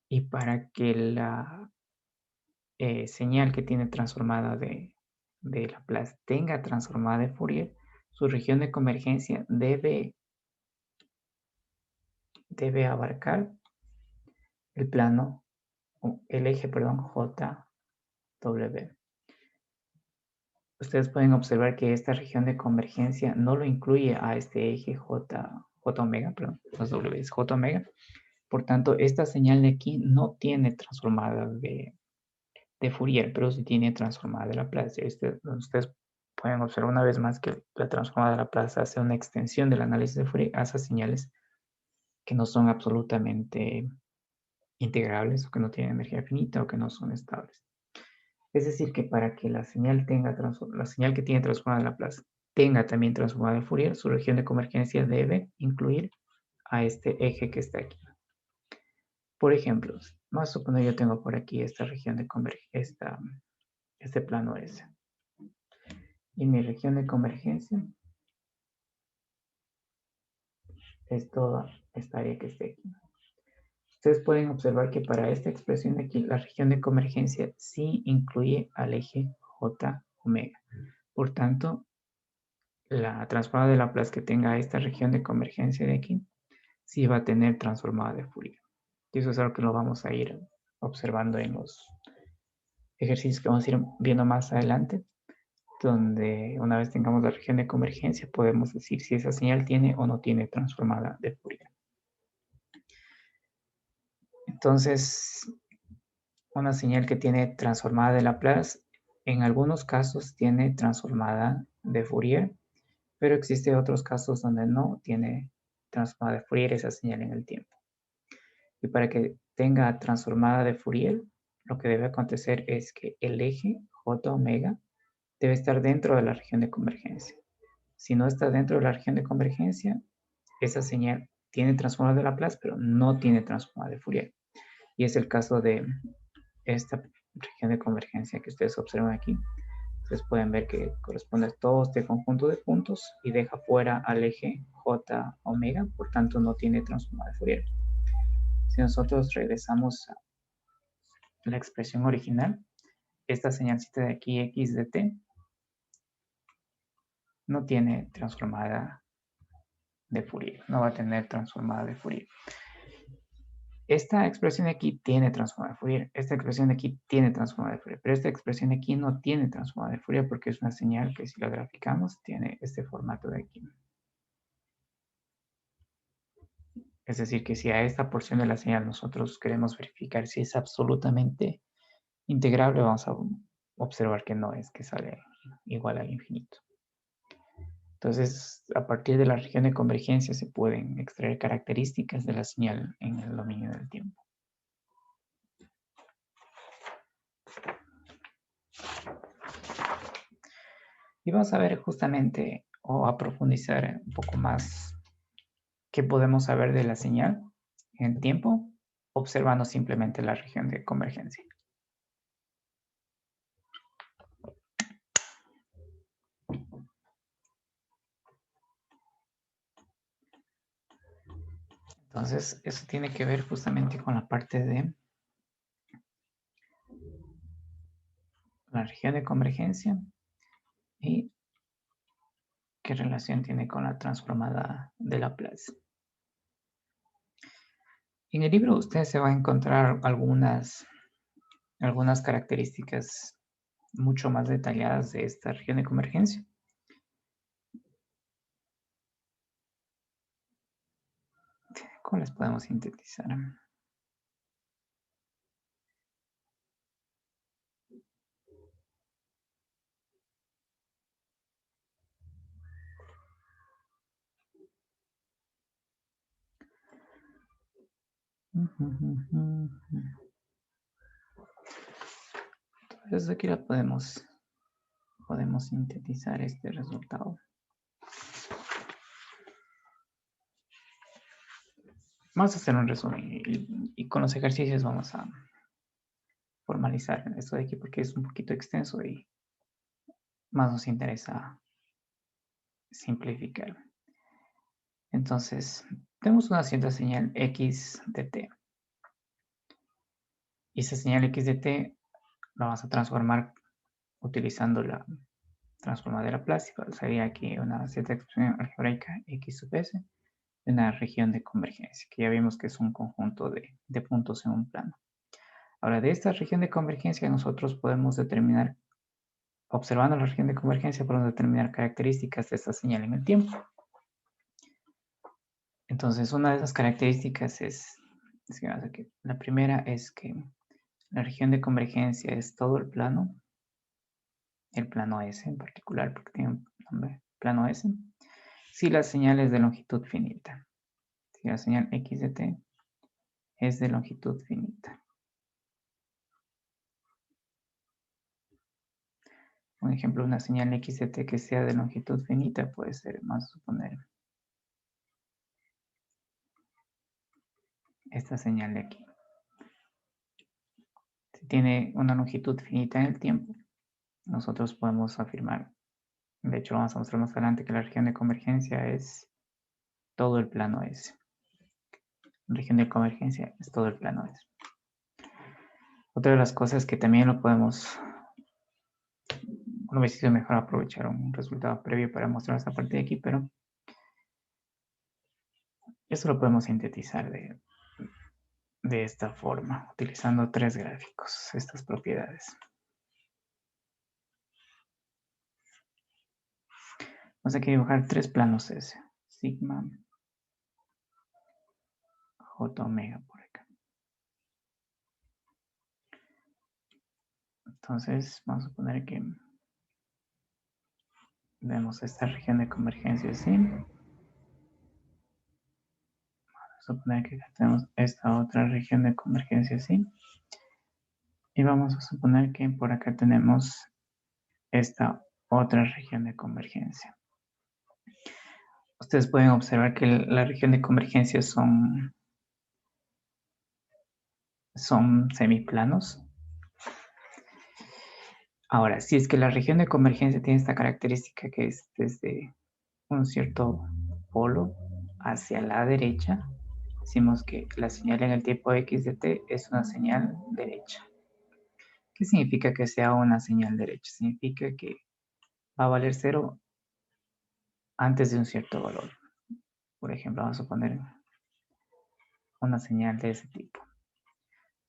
Y para que la señal que tiene transformada de Laplace tenga transformada de Fourier, su región de convergencia debe abarcar el plano, el eje, perdón, JW. Ustedes pueden observar que esta región de convergencia no lo incluye a este eje J omega, perdón, no es W, es J omega. Por tanto, esta señal de aquí no tiene transformada de Fourier, pero sí tiene transformada de Laplace. Ustedes pueden observar una vez más que la transformada de Laplace hace una extensión del análisis de Fourier a esas señales que no son absolutamente integrables o que no tienen energía finita o que no son estables. Es decir, que para que la señal que tiene transformada de Laplace tenga también transformada de Fourier, su región de convergencia debe incluir a este eje que está aquí. Por ejemplo, vamos a suponer yo tengo por aquí esta región de convergencia, este plano S. Y mi región de convergencia es toda esta área que está aquí. Ustedes pueden observar que para esta expresión de aquí, la región de convergencia sí incluye al eje J omega. Por tanto, la transformada de Laplace que tenga esta región de convergencia de aquí, sí va a tener transformada de Fourier. Y eso es algo que lo vamos a ir observando en los ejercicios que vamos a ir viendo más adelante, donde una vez tengamos la región de convergencia, podemos decir si esa señal tiene o no tiene transformada de Fourier. Entonces, una señal que tiene transformada de Laplace, en algunos casos tiene transformada de Fourier, pero existen otros casos donde no tiene transformada de Fourier esa señal en el tiempo. Y para que tenga transformada de Fourier, lo que debe acontecer es que el eje J omega debe estar dentro de la región de convergencia. Si no está dentro de la región de convergencia, esa señal tiene transformada de Laplace, pero no tiene transformada de Fourier. Y es el caso de esta región de convergencia que ustedes observan aquí. Ustedes pueden ver que corresponde a todo este conjunto de puntos y deja fuera al eje J omega, por tanto no tiene transformada de Fourier. Si nosotros regresamos a la expresión original, esta señalcita de aquí, x de t, no tiene transformada de Fourier, no va a tener transformada de Fourier. Esta expresión de aquí tiene transformada de Fourier, esta expresión de aquí tiene transformada de Fourier, pero esta expresión de aquí no tiene transformada de Fourier porque es una señal que si la graficamos tiene este formato de aquí. Es decir, que si a esta porción de la señal nosotros queremos verificar si es absolutamente integrable, vamos a observar que no es, que sale igual al infinito. Entonces, a partir de la región de convergencia se pueden extraer características de la señal en el dominio del tiempo. Y vamos a ver justamente o a profundizar un poco más qué podemos saber de la señal en el tiempo observando simplemente la región de convergencia. Entonces, eso tiene que ver justamente con la parte de la región de convergencia y qué relación tiene con la transformada de Laplace. En el libro usted se va a encontrar algunas características mucho más detalladas de esta región de convergencia. ¿Cómo las podemos sintetizar? Entonces aquí la podemos sintetizar este resultado. Vamos a hacer un resumen y con los ejercicios vamos a formalizar esto de aquí porque es un poquito extenso y más nos interesa simplificar. Entonces, tenemos una cierta señal x de t. Y esa señal x de t la vamos a transformar utilizando la transformada de Laplace. Sería aquí una cierta expresión algebraica x sub s de una región de convergencia, que ya vimos que es un conjunto de puntos en un plano. Ahora, de esta región de convergencia nosotros podemos determinar, observando la región de convergencia, podemos determinar características de esta señal en el tiempo. Entonces, una de esas características es que la primera es que la región de convergencia es todo el plano S en particular, porque tiene un nombre, plano S, si la señal es de longitud finita. Si la señal x de t es de longitud finita. Un ejemplo, una señal x de t que sea de longitud finita puede ser, vamos a suponer, esta señal de aquí. Si tiene una longitud finita en el tiempo, nosotros podemos afirmar, de hecho lo vamos a mostrar más adelante, que la región de convergencia es todo el plano S. La región de convergencia es todo el plano S. Otra de las cosas que también lo podemos, hubiese sido mejor aprovechar un resultado previo para mostrar esta parte de aquí, pero eso lo podemos sintetizar de esta forma, utilizando tres gráficos, estas propiedades. Vamos a dibujar tres planos S, sigma, j, omega por acá. Entonces, vamos a poner que vemos esta región de convergencia así. Vamos a suponer que tenemos esta otra región de convergencia así. Y vamos a suponer que por acá tenemos esta otra región de convergencia. Ustedes pueden observar que la región de convergencia son semiplanos. Ahora, si es que la región de convergencia tiene esta característica que es desde un cierto polo hacia la derecha, decimos que la señal en el tiempo x de t es una señal derecha. ¿Qué significa que sea una señal derecha? Significa que va a valer 0 antes de un cierto valor. Por ejemplo, vamos a poner una señal de ese tipo.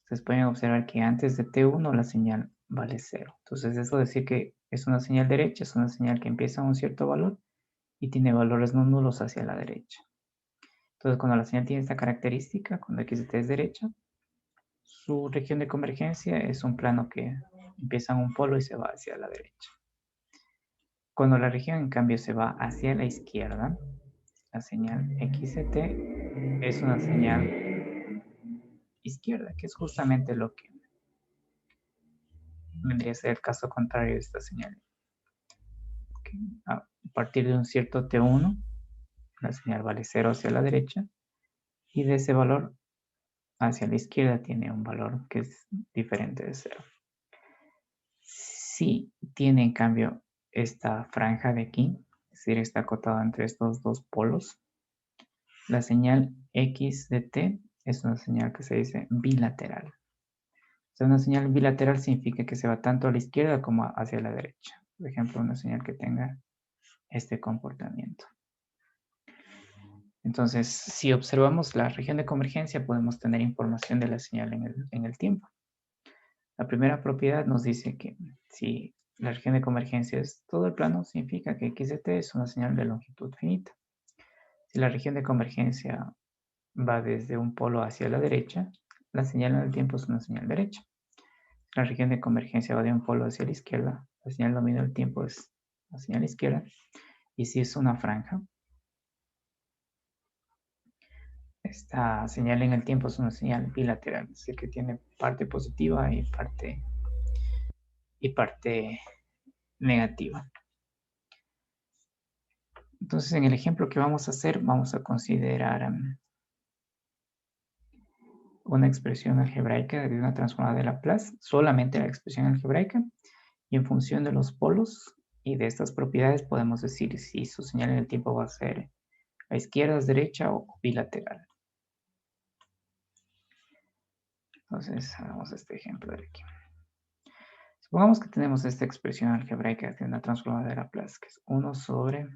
Ustedes pueden observar que antes de t1 la señal vale 0. Entonces, eso decir que es una señal derecha, es una señal que empieza a un cierto valor y tiene valores no nulos hacia la derecha. Entonces, cuando la señal tiene esta característica, cuando x de t es derecha, Su región de convergencia es un plano que empieza en un polo y se va hacia la derecha. Cuando la región, en cambio, se va hacia la izquierda, la señal x de t es una señal izquierda, que es justamente lo que vendría a ser el caso contrario de esta señal. A partir de un cierto t1, la señal vale 0 hacia la derecha, y de ese valor hacia la izquierda tiene un valor que es diferente de 0. Si tiene, en cambio, esta franja de aquí, es decir, está acotada entre estos dos polos, la señal x de t es una señal que se dice bilateral. O sea, una señal bilateral significa que se va tanto a la izquierda como hacia la derecha. Por ejemplo, una señal que tenga este comportamiento. Entonces, si observamos la región de convergencia, podemos tener información de la señal en el tiempo. La primera propiedad nos dice que si la región de convergencia es todo el plano, significa que x de t es una señal de longitud finita. Si la región de convergencia va desde un polo hacia la derecha, la señal en el tiempo es una señal derecha. Si la región de convergencia va de un polo hacia la izquierda, la señal dominio del tiempo es la señal izquierda. Y si es una franja, esta señal en el tiempo es una señal bilateral, es decir, que tiene parte positiva y parte negativa. Entonces, en el ejemplo que vamos a hacer, vamos a considerar una expresión algebraica de una transformada de Laplace, solamente la expresión algebraica, y en función de los polos y de estas propiedades podemos decir si su señal en el tiempo va a ser a izquierda, derecha o bilateral. Entonces, hagamos este ejemplo de aquí. Supongamos que tenemos esta expresión algebraica de una transformada de Laplace, que es 1 sobre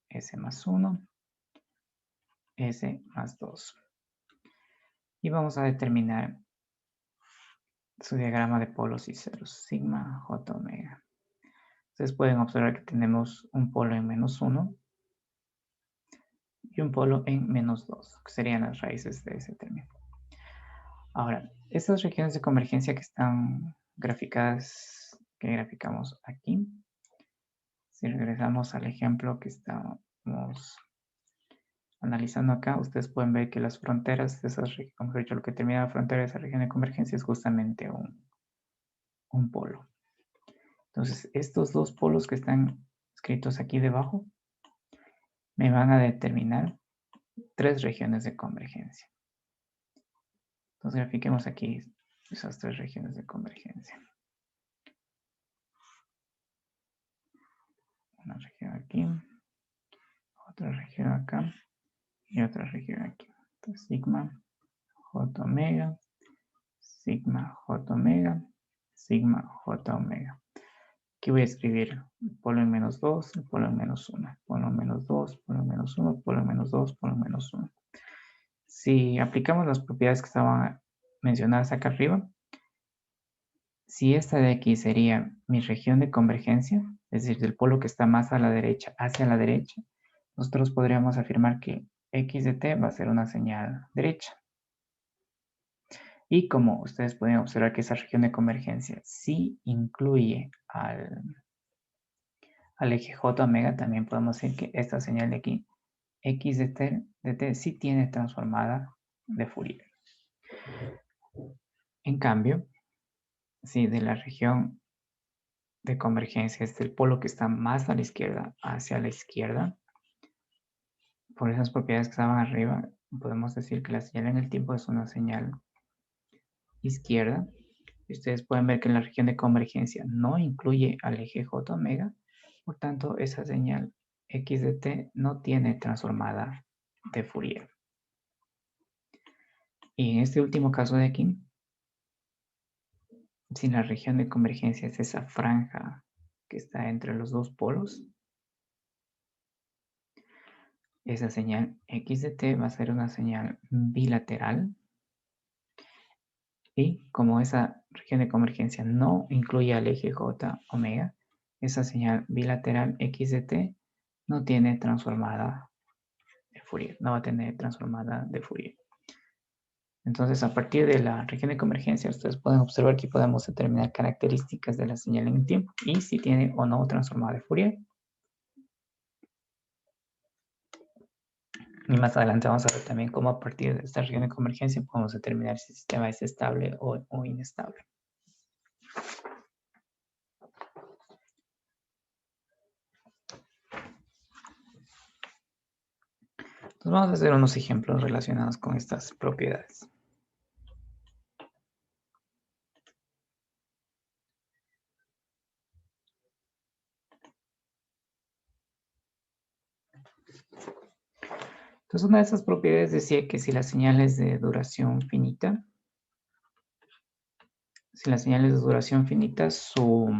s más 1, s más 2. Y vamos a determinar su diagrama de polos y ceros, sigma, j, omega. Ustedes pueden observar que tenemos un polo en -1 y un polo en -2, que serían las raíces de ese término. Ahora, estas regiones de convergencia que están graficadas, que graficamos aquí, si regresamos al ejemplo que estamos analizando acá, ustedes pueden ver que las fronteras de esas regiones, como he dicho, lo que termina la frontera de esa región de convergencia es justamente un polo. Entonces, estos dos polos que están escritos aquí debajo me van a determinar 3 regiones de convergencia. Entonces, grafiquemos aquí esas 3 regiones de convergencia. Una región aquí, otra región acá y otra región aquí. Entonces, sigma j omega, sigma j omega, sigma j omega. Aquí voy a escribir el polo en -2, el polo en -1, polo en -2, polo en -1, polo en -2, polo en -1. Si aplicamos las propiedades que estaban mencionadas acá arriba, si esta de aquí sería mi región de convergencia, es decir, del polo que está más a la derecha hacia la derecha, nosotros podríamos afirmar que x de t va a ser una señal derecha. Y como ustedes pueden observar que esa región de convergencia sí incluye al eje j omega, también podemos decir que esta señal de aquí, x de t sí tiene transformada de Fourier. En cambio, si de la región de convergencia es del polo que está más a la izquierda hacia la izquierda, por esas propiedades que estaban arriba, podemos decir que la señal en el tiempo es una señal izquierda. Y ustedes pueden ver que en la región de convergencia no incluye al eje j omega, por tanto esa señal x de t no tiene transformada de Fourier. Y en este último caso de aquí, si la región de convergencia es esa franja que está entre los dos polos, esa señal x de t va a ser una señal bilateral. Y como esa región de convergencia no incluye al eje j omega, esa señal bilateral x de t no tiene transformada de Fourier, no va a tener transformada de Fourier. Entonces, a partir de la región de convergencia, ustedes pueden observar que podemos determinar características de la señal en el tiempo y si tiene o no transformada de Fourier. Y más adelante vamos a ver también cómo a partir de esta región de convergencia podemos determinar si el sistema es estable o inestable. Entonces vamos a hacer unos ejemplos relacionados con estas propiedades. Entonces una de esas propiedades decía que si la señal es de duración finita, su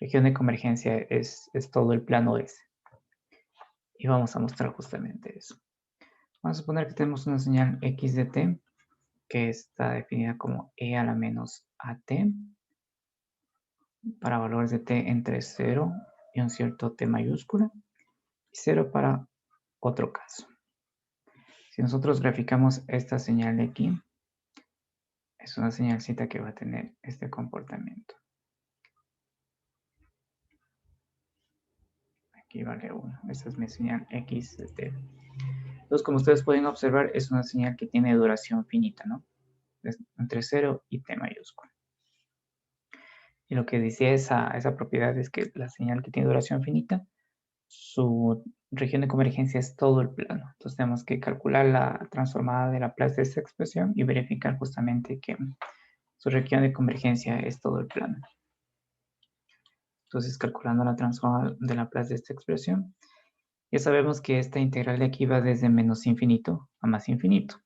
región de convergencia es todo el plano S. Y vamos a mostrar justamente eso. Vamos a suponer que tenemos una señal x de t que está definida como e a la menos at para valores de t entre 0 y un cierto t mayúscula y 0 para otro caso. Si nosotros graficamos esta señal de aquí, es una señalcita que va a tener este comportamiento. Aquí vale 1. Esta es mi señal x de t. Entonces, como ustedes pueden observar, es una señal que tiene duración finita, ¿no? Entre 0 y t mayúscula. Y lo que dice esa propiedad es que la señal que tiene duración finita, su región de convergencia es todo el plano. Entonces tenemos que calcular la transformada de Laplace de esta expresión y verificar justamente que su región de convergencia es todo el plano. Entonces, calculando la transformada de Laplace de esta expresión, ya sabemos que esta integral de aquí va desde menos infinito a más infinito.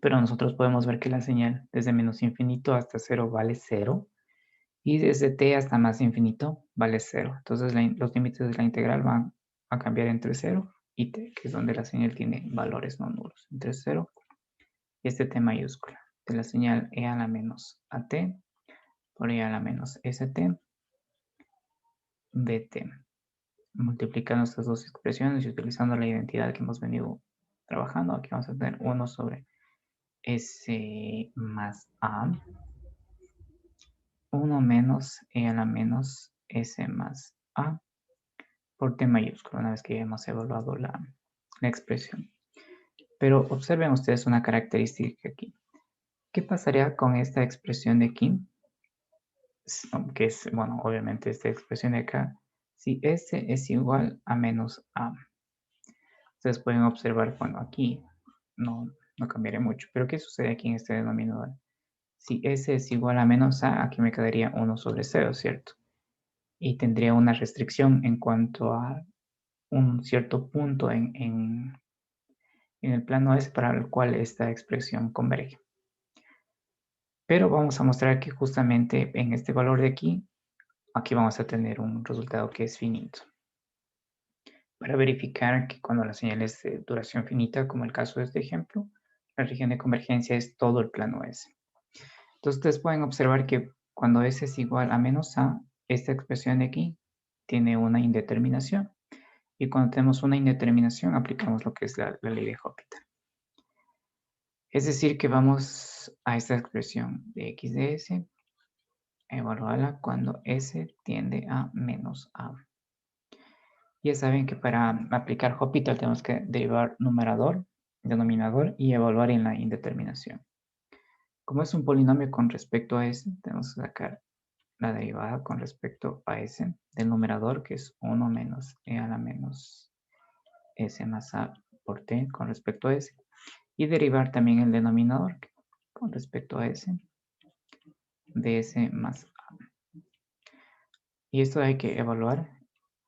Pero nosotros podemos ver que la señal desde menos infinito hasta 0 vale 0 y desde t hasta más infinito vale 0. Entonces los límites de la integral van a cambiar entre 0 y t, que es donde la señal tiene valores no nulos, entre 0 y este t mayúscula, de la señal e a la menos at por e a la menos st dt. Multiplicando estas dos expresiones y utilizando la identidad que hemos venido trabajando, aquí vamos a tener 1 sobre s más a, 1 menos e a la menos s más a por t mayúscula, una vez que ya hemos evaluado la expresión. Pero observen ustedes una característica aquí. ¿Qué pasaría con esta expresión de aquí? Que es, bueno, obviamente esta expresión de acá, si s es igual a menos a. Ustedes pueden observar, bueno, aquí no cambiaría mucho, pero ¿qué sucede aquí en este denominador? Si s es igual a menos a, aquí me quedaría 1 sobre 0, ¿cierto? Y tendría una restricción en cuanto a un cierto punto en el plano S para el cual esta expresión converge. Pero vamos a mostrar que justamente en este valor de aquí vamos a tener un resultado que es finito. Para verificar que cuando la señal es de duración finita, como el caso de este ejemplo, la región de convergencia es todo el plano S. Entonces ustedes pueden observar que cuando S es igual a menos A, esta expresión de aquí tiene una indeterminación. Y cuando tenemos una indeterminación, aplicamos lo que es la ley de Hopital. Es decir, que vamos a esta expresión de x de s, evaluarla cuando s tiende a menos a. Ya saben que para aplicar Hopital tenemos que derivar numerador, denominador y evaluar en la indeterminación. Como es un polinomio con respecto a s, tenemos que sacar la derivada con respecto a s del numerador, que es 1 menos e a la menos s más a por t con respecto a s. Y derivar también el denominador con respecto a s de s más a. Y esto hay que evaluar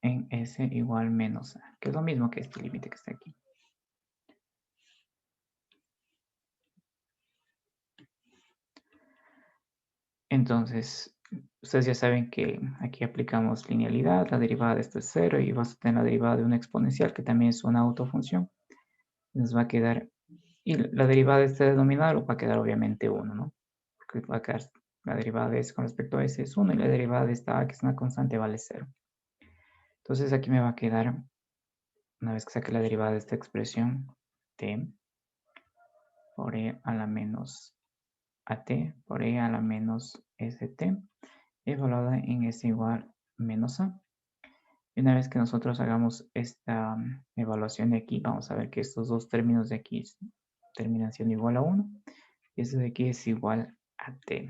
en s igual menos a, que es lo mismo que este límite que está aquí. Entonces, ustedes ya saben que aquí aplicamos linealidad, la derivada de esto es 0 y vas a tener la derivada de una exponencial que también es una autofunción. Nos va a quedar, y la derivada de este denominador va a quedar obviamente 1, ¿no? Porque va a quedar la derivada de s con respecto a s es 1 y la derivada de esta a, que es una constante, vale 0. Entonces aquí me va a quedar, una vez que saque la derivada de esta expresión, t por e a la menos at por e a la menos st, evaluada en s igual menos a. Y una vez que nosotros hagamos esta evaluación de aquí, vamos a ver que estos dos términos de aquí terminan siendo igual a 1. Y este de aquí es igual a t.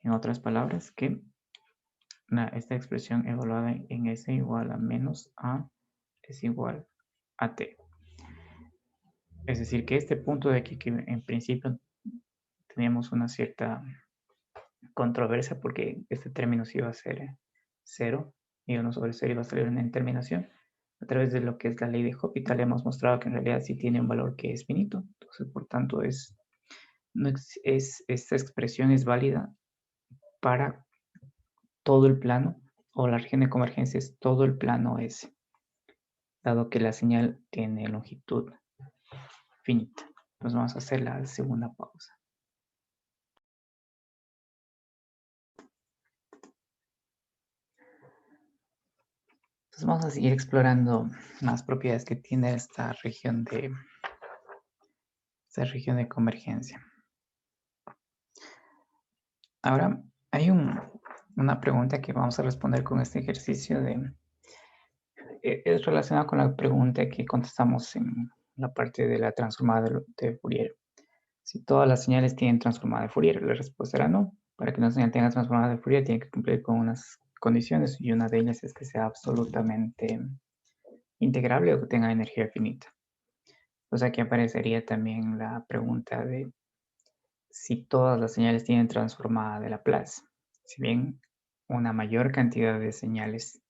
En otras palabras, que esta expresión evaluada en s igual a menos a es igual a t. Es decir, que este punto de aquí, que en principio teníamos una cierta controversia porque este término sí iba a ser 0 y 1 sobre 0 iba a salir una terminación. A través de lo que es la ley de Hospital hemos mostrado que en realidad sí tiene un valor que es finito. Entonces, por tanto, esta expresión es válida para todo el plano, o la región de convergencia es todo el plano S, dado que la señal tiene longitud finita. Entonces vamos a hacer la segunda pausa. Entonces vamos a seguir explorando las propiedades que tiene esta región de convergencia. Ahora hay una pregunta que vamos a responder con este ejercicio es relacionado con la pregunta que contestamos en la parte de la transformada de Fourier. Si todas las señales tienen transformada de Fourier, la respuesta era no. Para que una señal tenga transformada de Fourier tiene que cumplir con unas condiciones y una de ellas es que sea absolutamente integrable o que tenga energía finita. Pues aquí aparecería también la pregunta de si todas las señales tienen transformada de Laplace. Si bien una mayor cantidad de señales,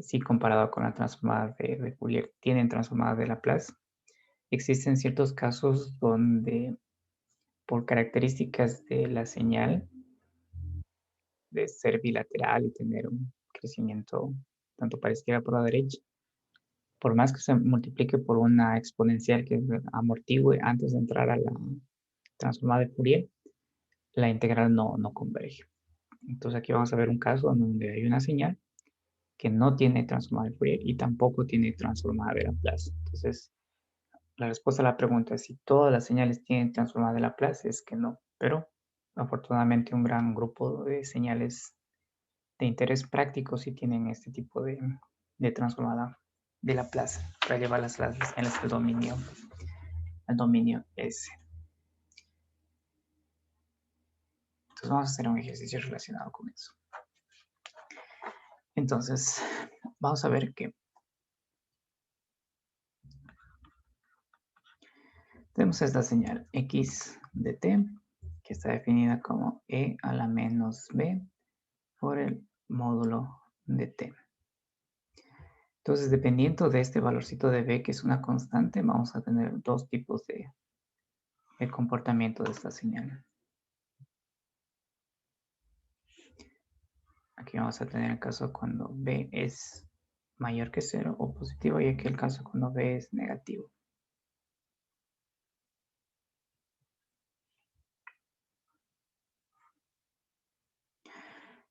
si comparado con la transformada de Fourier, tienen transformada de Laplace, existen ciertos casos donde por características de la señal, de ser bilateral y tener un crecimiento tanto para izquierda como para derecha, por más que se multiplique por una exponencial que amortigue antes de entrar a la transformada de Fourier, la integral no converge. Entonces aquí vamos a ver un caso donde hay una señal que no tiene transformada de Fourier y tampoco tiene transformada de Laplace. Entonces, la respuesta a la pregunta es si todas las señales tienen transformada de Laplace es que no, pero afortunadamente un gran grupo de señales de interés práctico sí tienen este tipo de transformada de Laplace para llevarlas en este dominio, al dominio S. Entonces vamos a hacer un ejercicio relacionado con eso. Entonces, vamos a ver que tenemos esta señal x de t, que está definida como e a la menos b por el módulo de t. Entonces, dependiendo de este valorcito de b, que es una constante, vamos a tener dos tipos de comportamiento de esta señal. Aquí vamos a tener el caso cuando b es mayor que 0 o positivo, y aquí el caso cuando b es negativo.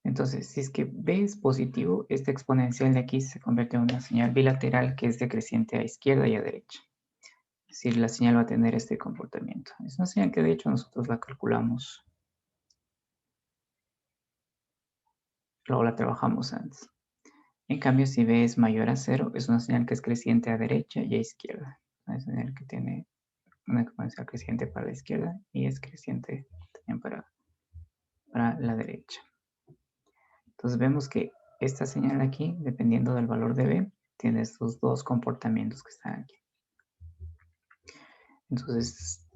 Entonces, si es que b es positivo, esta exponencial de aquí se convierte en una señal bilateral que es decreciente a izquierda y a derecha. Es decir, la señal va a tener este comportamiento. Es una señal que de hecho nosotros la calculamos, luego la trabajamos antes. En cambio, si b es mayor a 0, es una señal que es creciente a derecha y a izquierda. Es una señal que tiene una exponencial creciente para la izquierda y es creciente también para la derecha. Entonces vemos que esta señal aquí, dependiendo del valor de b, tiene estos dos comportamientos que están aquí. Entonces,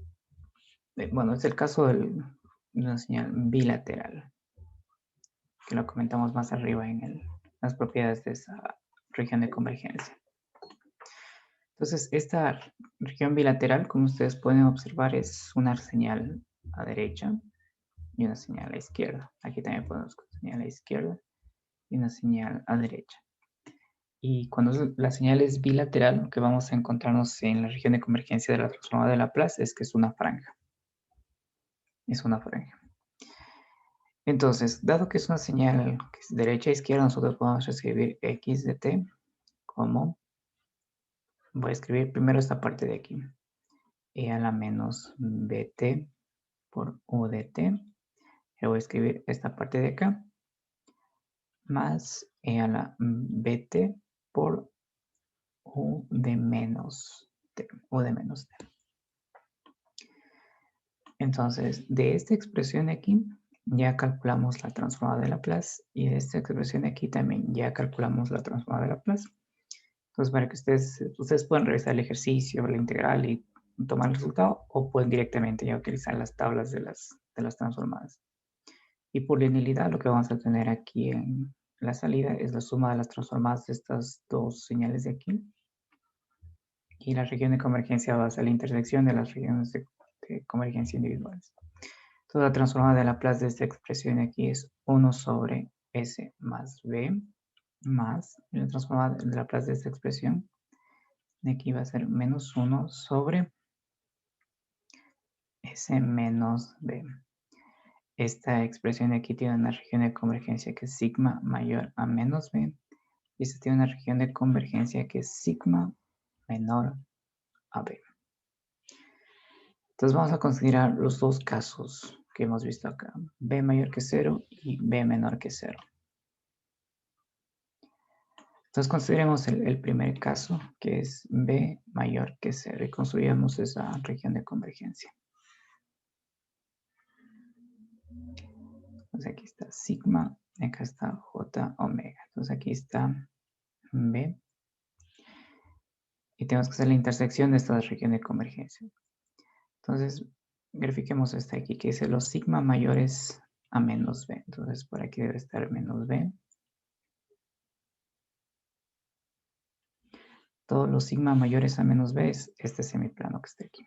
bueno, es el caso de una señal bilateral, que lo comentamos más arriba en las propiedades de esa región de convergencia. Entonces, esta región bilateral, como ustedes pueden observar, es una señal a derecha y una señal a izquierda. Aquí también podemos una señal a izquierda y una señal a derecha. Y cuando la señal es bilateral, lo que vamos a encontrarnos en la región de convergencia de la transformada de Laplace es que es una franja. Es una franja. Entonces, dado que es una señal que es derecha a izquierda, nosotros podemos escribir x de t como, voy a escribir primero esta parte de aquí, e a la menos bt por u de t. Le voy a escribir esta parte de acá, más e a la bt por u de menos t, u de menos t. Entonces, de esta expresión de aquí, ya calculamos la transformada de Laplace, y de esta expresión de aquí también ya calculamos la transformada de Laplace. Entonces, para que ustedes puedan revisar el ejercicio, la integral y tomar el resultado, o pueden directamente ya utilizar las tablas de las transformadas. Y por linealidad, lo que vamos a tener aquí en la salida es la suma de las transformadas de estas dos señales de aquí. Y la región de convergencia va a ser la intersección de las regiones de convergencia individuales. Entonces, la transformada de Laplace de esta expresión de aquí es 1 sobre S más B, más la transformada de Laplace de esta expresión de aquí va a ser menos 1 sobre S menos B. Esta expresión de aquí tiene una región de convergencia que es sigma mayor a menos B. Y esta tiene una región de convergencia que es sigma menor a B. Entonces vamos a considerar los dos casos que hemos visto acá. B mayor que 0 y B menor que 0. Entonces consideremos el primer caso, que es B mayor que 0, y construyamos esa región de convergencia. Entonces aquí está sigma, acá está J omega. Entonces aquí está B. Y tenemos que hacer la intersección de estas regiones de convergencia. Entonces, verifiquemos esta aquí, que dice los sigma mayores a menos B. Entonces, por aquí debe estar menos B. Todos los sigma mayores a menos B es este semiplano que está aquí.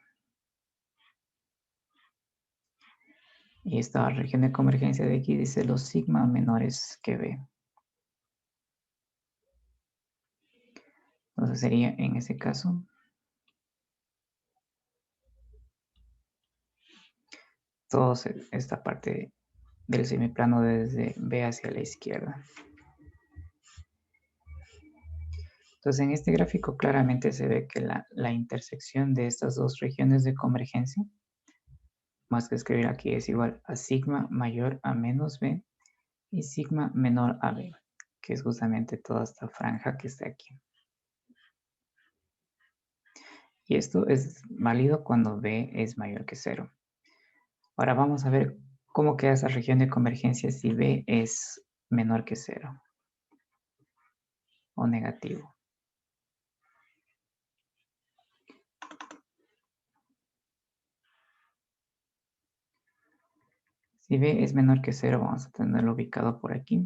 Y esta región de convergencia de aquí dice los sigma menores que B. Entonces sería en ese caso toda esta parte del semiplano desde B hacia la izquierda. Entonces en este gráfico claramente se ve que la intersección de estas dos regiones de convergencia, más que escribir aquí, es igual a sigma mayor a menos B y sigma menor a B, que es justamente toda esta franja que está aquí. Y esto es válido cuando B es mayor que 0. Ahora vamos a ver cómo queda esa región de convergencia si B es menor que 0 o negativo. Si B es menor que 0, vamos a tenerlo ubicado por aquí.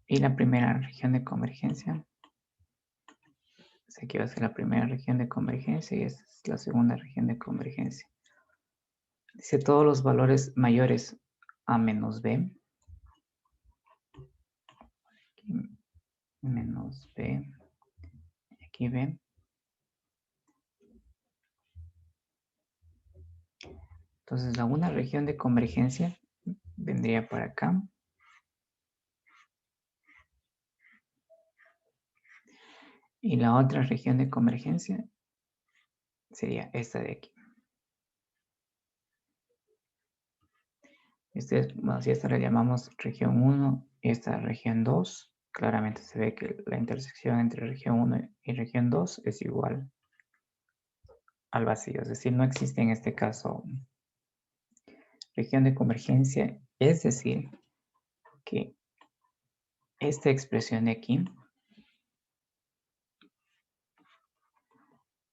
Y la primera región de convergencia, aquí va a ser la primera región de convergencia y esta es la segunda región de convergencia. Dice todos los valores mayores a menos B. Aquí menos B. Aquí B. Entonces la una región de convergencia vendría para acá. Y la otra región de convergencia sería esta de aquí. Bueno, si esta la llamamos región 1 y esta región 2, claramente se ve que la intersección entre región 1 y región 2 es igual al vacío. Es decir, no existe en este caso región de convergencia. Es decir, que esta expresión de aquí,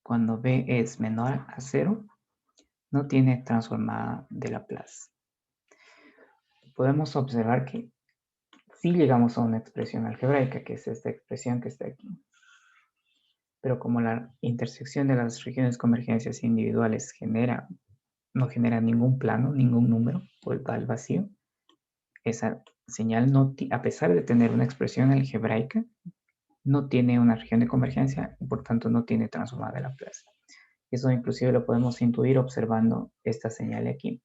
cuando B es menor a 0, no tiene transformada de Laplace. Podemos observar que si llegamos a una expresión algebraica, que es esta expresión que está aquí. Pero como la intersección de las regiones convergencias individuales no genera ningún plano, ningún número, pues da el vacío, esa señal, a pesar de tener una expresión algebraica, no tiene una región de convergencia y por tanto no tiene transformada de Laplace. Eso inclusive lo podemos intuir observando esta señal de aquí.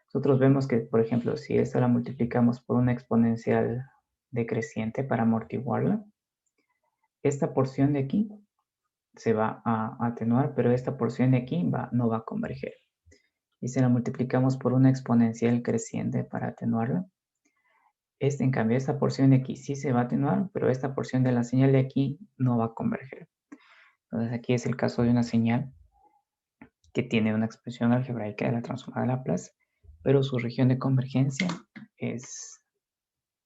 Nosotros vemos que, por ejemplo, si esta la multiplicamos por una exponencial decreciente para amortiguarla, esta porción de aquí se va a atenuar, pero esta porción de aquí no va a converger. Y si la multiplicamos por una exponencial creciente para atenuarla, en cambio, esta porción de aquí sí se va a atenuar, pero esta porción de la señal de aquí no va a converger. Entonces aquí es el caso de una señal que tiene una expresión algebraica de la transformada de Laplace, pero su región de convergencia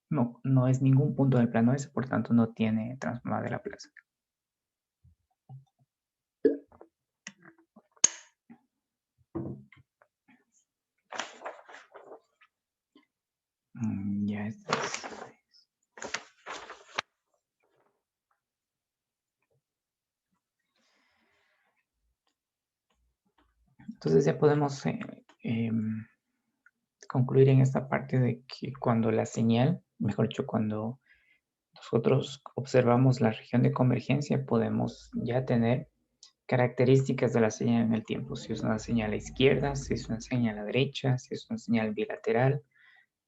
no es ningún punto del plano S, por tanto no tiene transformada de Laplace. Ya está. Entonces ya podemos concluir en esta parte de que cuando la señal, mejor dicho, cuando nosotros observamos la región de convergencia, podemos ya tener características de la señal en el tiempo. Si es una señal a la izquierda, si es una señal a la derecha, si es una señal bilateral,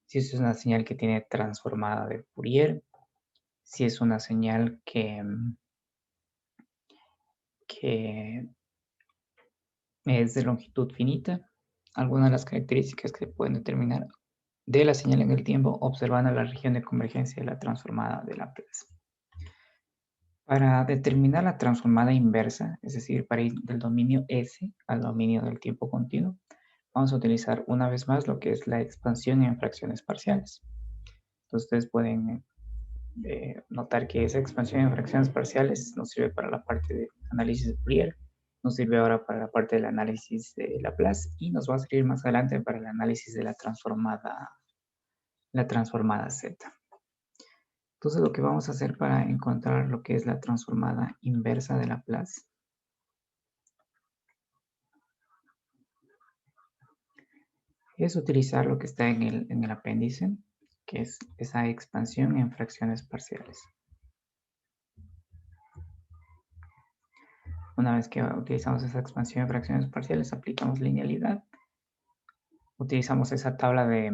si es una señal que tiene transformada de Fourier, si es una señal que es de longitud finita. Algunas de las características que se pueden determinar de la señal en el tiempo observando la región de convergencia de la transformada de Laplace. Para determinar la transformada inversa, es decir, para ir del dominio S al dominio del tiempo continuo, vamos a utilizar una vez más lo que es la expansión en fracciones parciales. Entonces ustedes pueden notar que esa expansión en fracciones parciales nos sirve para la parte de análisis de Fourier, nos sirve ahora para la parte del análisis de Laplace y nos va a servir más adelante para el análisis de la transformada Z. Entonces lo que vamos a hacer para encontrar lo que es la transformada inversa de Laplace es utilizar lo que está en el apéndice, que es esa expansión en fracciones parciales. Una vez que utilizamos esa expansión en fracciones parciales, aplicamos linealidad, utilizamos esa tabla de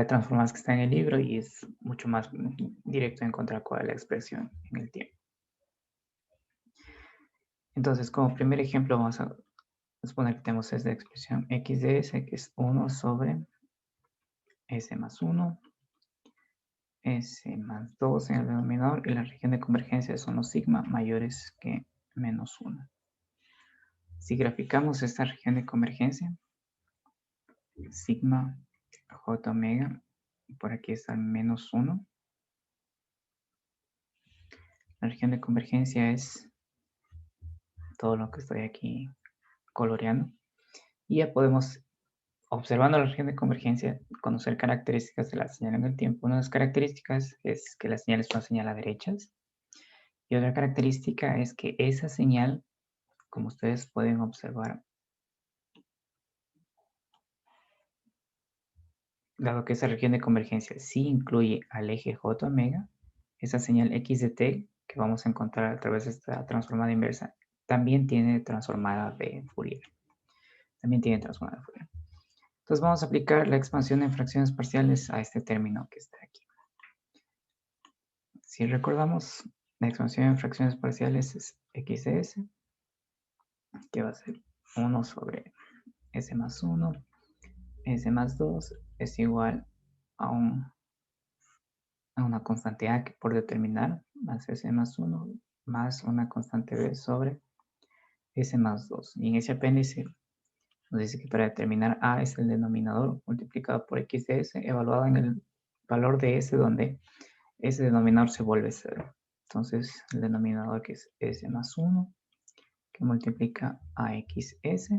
transformadas que está en el libro y es mucho más directo encontrar cuál es la expresión en el tiempo. Entonces, como primer ejemplo, vamos a suponer que tenemos esta expresión x de s, que es 1 sobre s más 1, s más 2 en el denominador, y la región de convergencia son los sigma mayores que menos 1. Si graficamos esta región de convergencia, sigma j omega, por aquí está menos 1. La región de convergencia es todo lo que estoy aquí coloreando. Y ya podemos, observando la región de convergencia, conocer características de la señal en el tiempo. Una de las características es que la señal es una señal a derechas. Y otra característica es que esa señal, como ustedes pueden observar, dado que esa región de convergencia sí incluye al eje j omega, esa señal x de t que vamos a encontrar a través de esta transformada inversa, también tiene transformada de Fourier. Entonces vamos a aplicar la expansión en fracciones parciales a este término que está aquí. Si recordamos, la expansión en fracciones parciales es x de s, que va a ser 1 sobre s más 1, s más 2 es igual a, a una constante a que por determinar, más s más 1, más una constante b sobre s más 2. Y en ese apéndice nos dice que para determinar a es el denominador multiplicado por x de s, evaluado en el valor de s, donde ese denominador se vuelve 0. Entonces, el denominador que es s más 1, que multiplica a xs,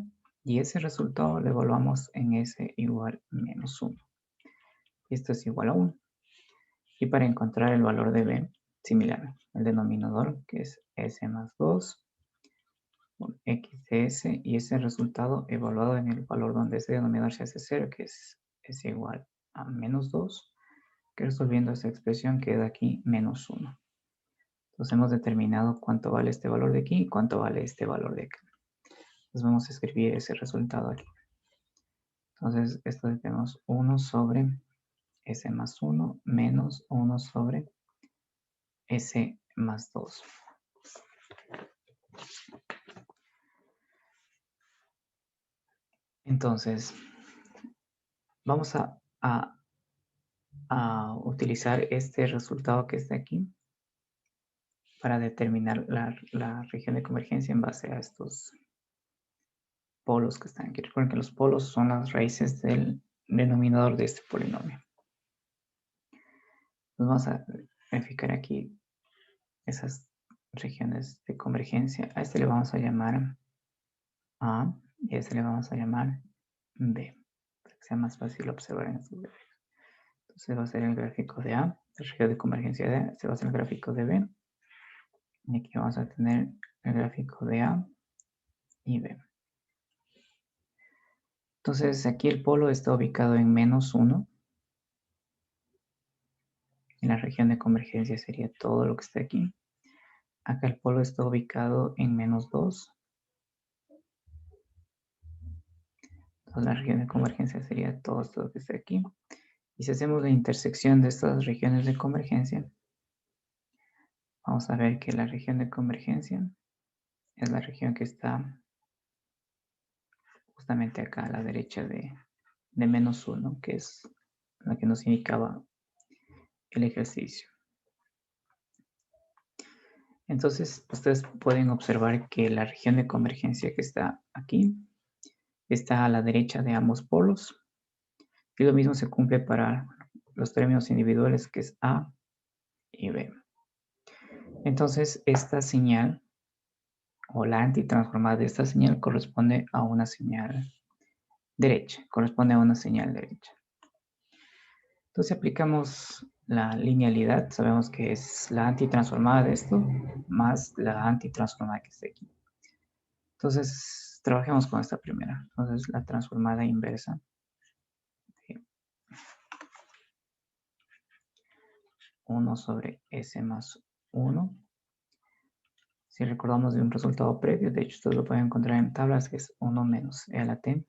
y ese resultado lo evaluamos en s igual a menos 1. Esto es igual a 1. Y para encontrar el valor de b, similar, el denominador que es s más 2 por x de s, y ese resultado evaluado en el valor donde ese denominador se hace 0, que es s igual a menos 2, que resolviendo esa expresión queda aquí menos 1. Entonces hemos determinado cuánto vale este valor de aquí y cuánto vale este valor de acá. Entonces vamos a escribir ese resultado aquí. Entonces esto tenemos 1 sobre s más 1 menos 1 sobre s más 2. Entonces, vamos a utilizar este resultado que está aquí para determinar la región de convergencia en base a estos polos que están aquí. Recuerden que los polos son las raíces del denominador de este polinomio. Nos vamos a verificar aquí esas regiones de convergencia. A este le vamos a llamar A y a este le vamos a llamar B, para que sea más fácil observar en estos gráficos. Entonces va a ser el gráfico de A, la región de convergencia de A, este va a ser el gráfico de B, y aquí vamos a tener el gráfico de A y B. Entonces aquí el polo está ubicado en -1, en la región de convergencia sería todo lo que está aquí. Acá el polo está ubicado en -2. Entonces la región de convergencia sería todo esto que está aquí. Y si hacemos la intersección de estas regiones de convergencia, vamos a ver que la región de convergencia es la región que está justamente acá a la derecha de -1, que es la que nos indicaba el ejercicio. Entonces, ustedes pueden observar que la región de convergencia que está aquí está a la derecha de ambos polos. Y lo mismo se cumple para los términos individuales, que es A y B. Entonces, esta señal o la antitransformada de esta señal corresponde a una señal derecha. Entonces, aplicamos la linealidad. Sabemos que es la antitransformada de esto más la antitransformada que está aquí. Entonces, trabajemos con esta primera. Entonces, la transformada inversa de 1 sobre S más 1. Si recordamos de un resultado previo, de hecho, ustedes lo pueden encontrar en tablas, que es 1 menos E a la T,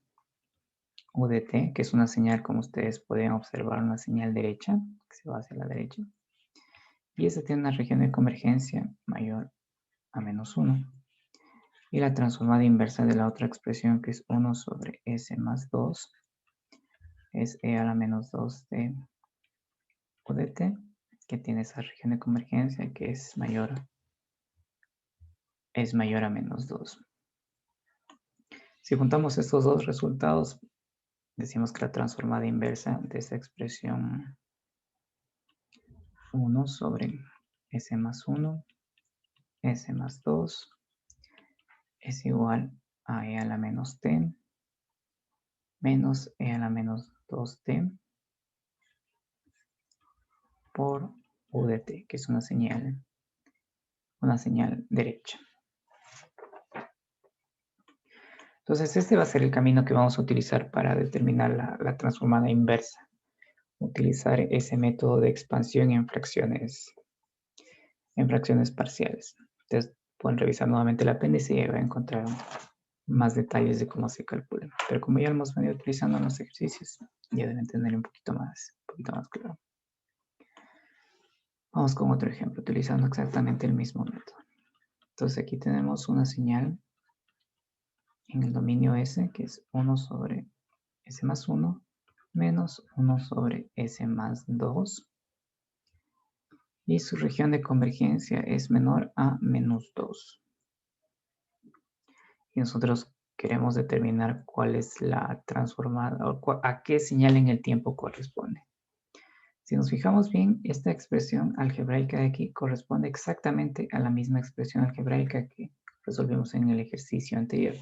U de T, que es una señal, como ustedes pueden observar, una señal derecha, que se va hacia la derecha. Y esta tiene una región de convergencia mayor a -1. Y la transformada inversa de la otra expresión, que es 1 sobre S más 2, es E a la -2 de U de T, que tiene esa región de convergencia que es mayor a -2. Si juntamos estos dos resultados, decimos que la transformada inversa de esta expresión 1 sobre S más 1, S más 2, es igual a E a la menos T menos E a la menos 2T por U de T, que es una señal derecha. Entonces, este va a ser el camino que vamos a utilizar para determinar la transformada inversa. Utilizar ese método de expansión en fracciones parciales. Entonces, pueden revisar nuevamente el apéndice y van a encontrar más detalles de cómo se calcula. Pero como ya lo hemos venido utilizando en los ejercicios, ya deben tener un poquito más claro. Vamos con otro ejemplo, utilizando exactamente el mismo método. Entonces aquí tenemos una señal en el dominio S, que es 1 sobre S más 1, menos 1 sobre S más 2. Y su región de convergencia es menor a -2. Y nosotros queremos determinar cuál es la transformada o a qué señal en el tiempo corresponde. Si nos fijamos bien, esta expresión algebraica de aquí corresponde exactamente a la misma expresión algebraica que resolvimos en el ejercicio anterior.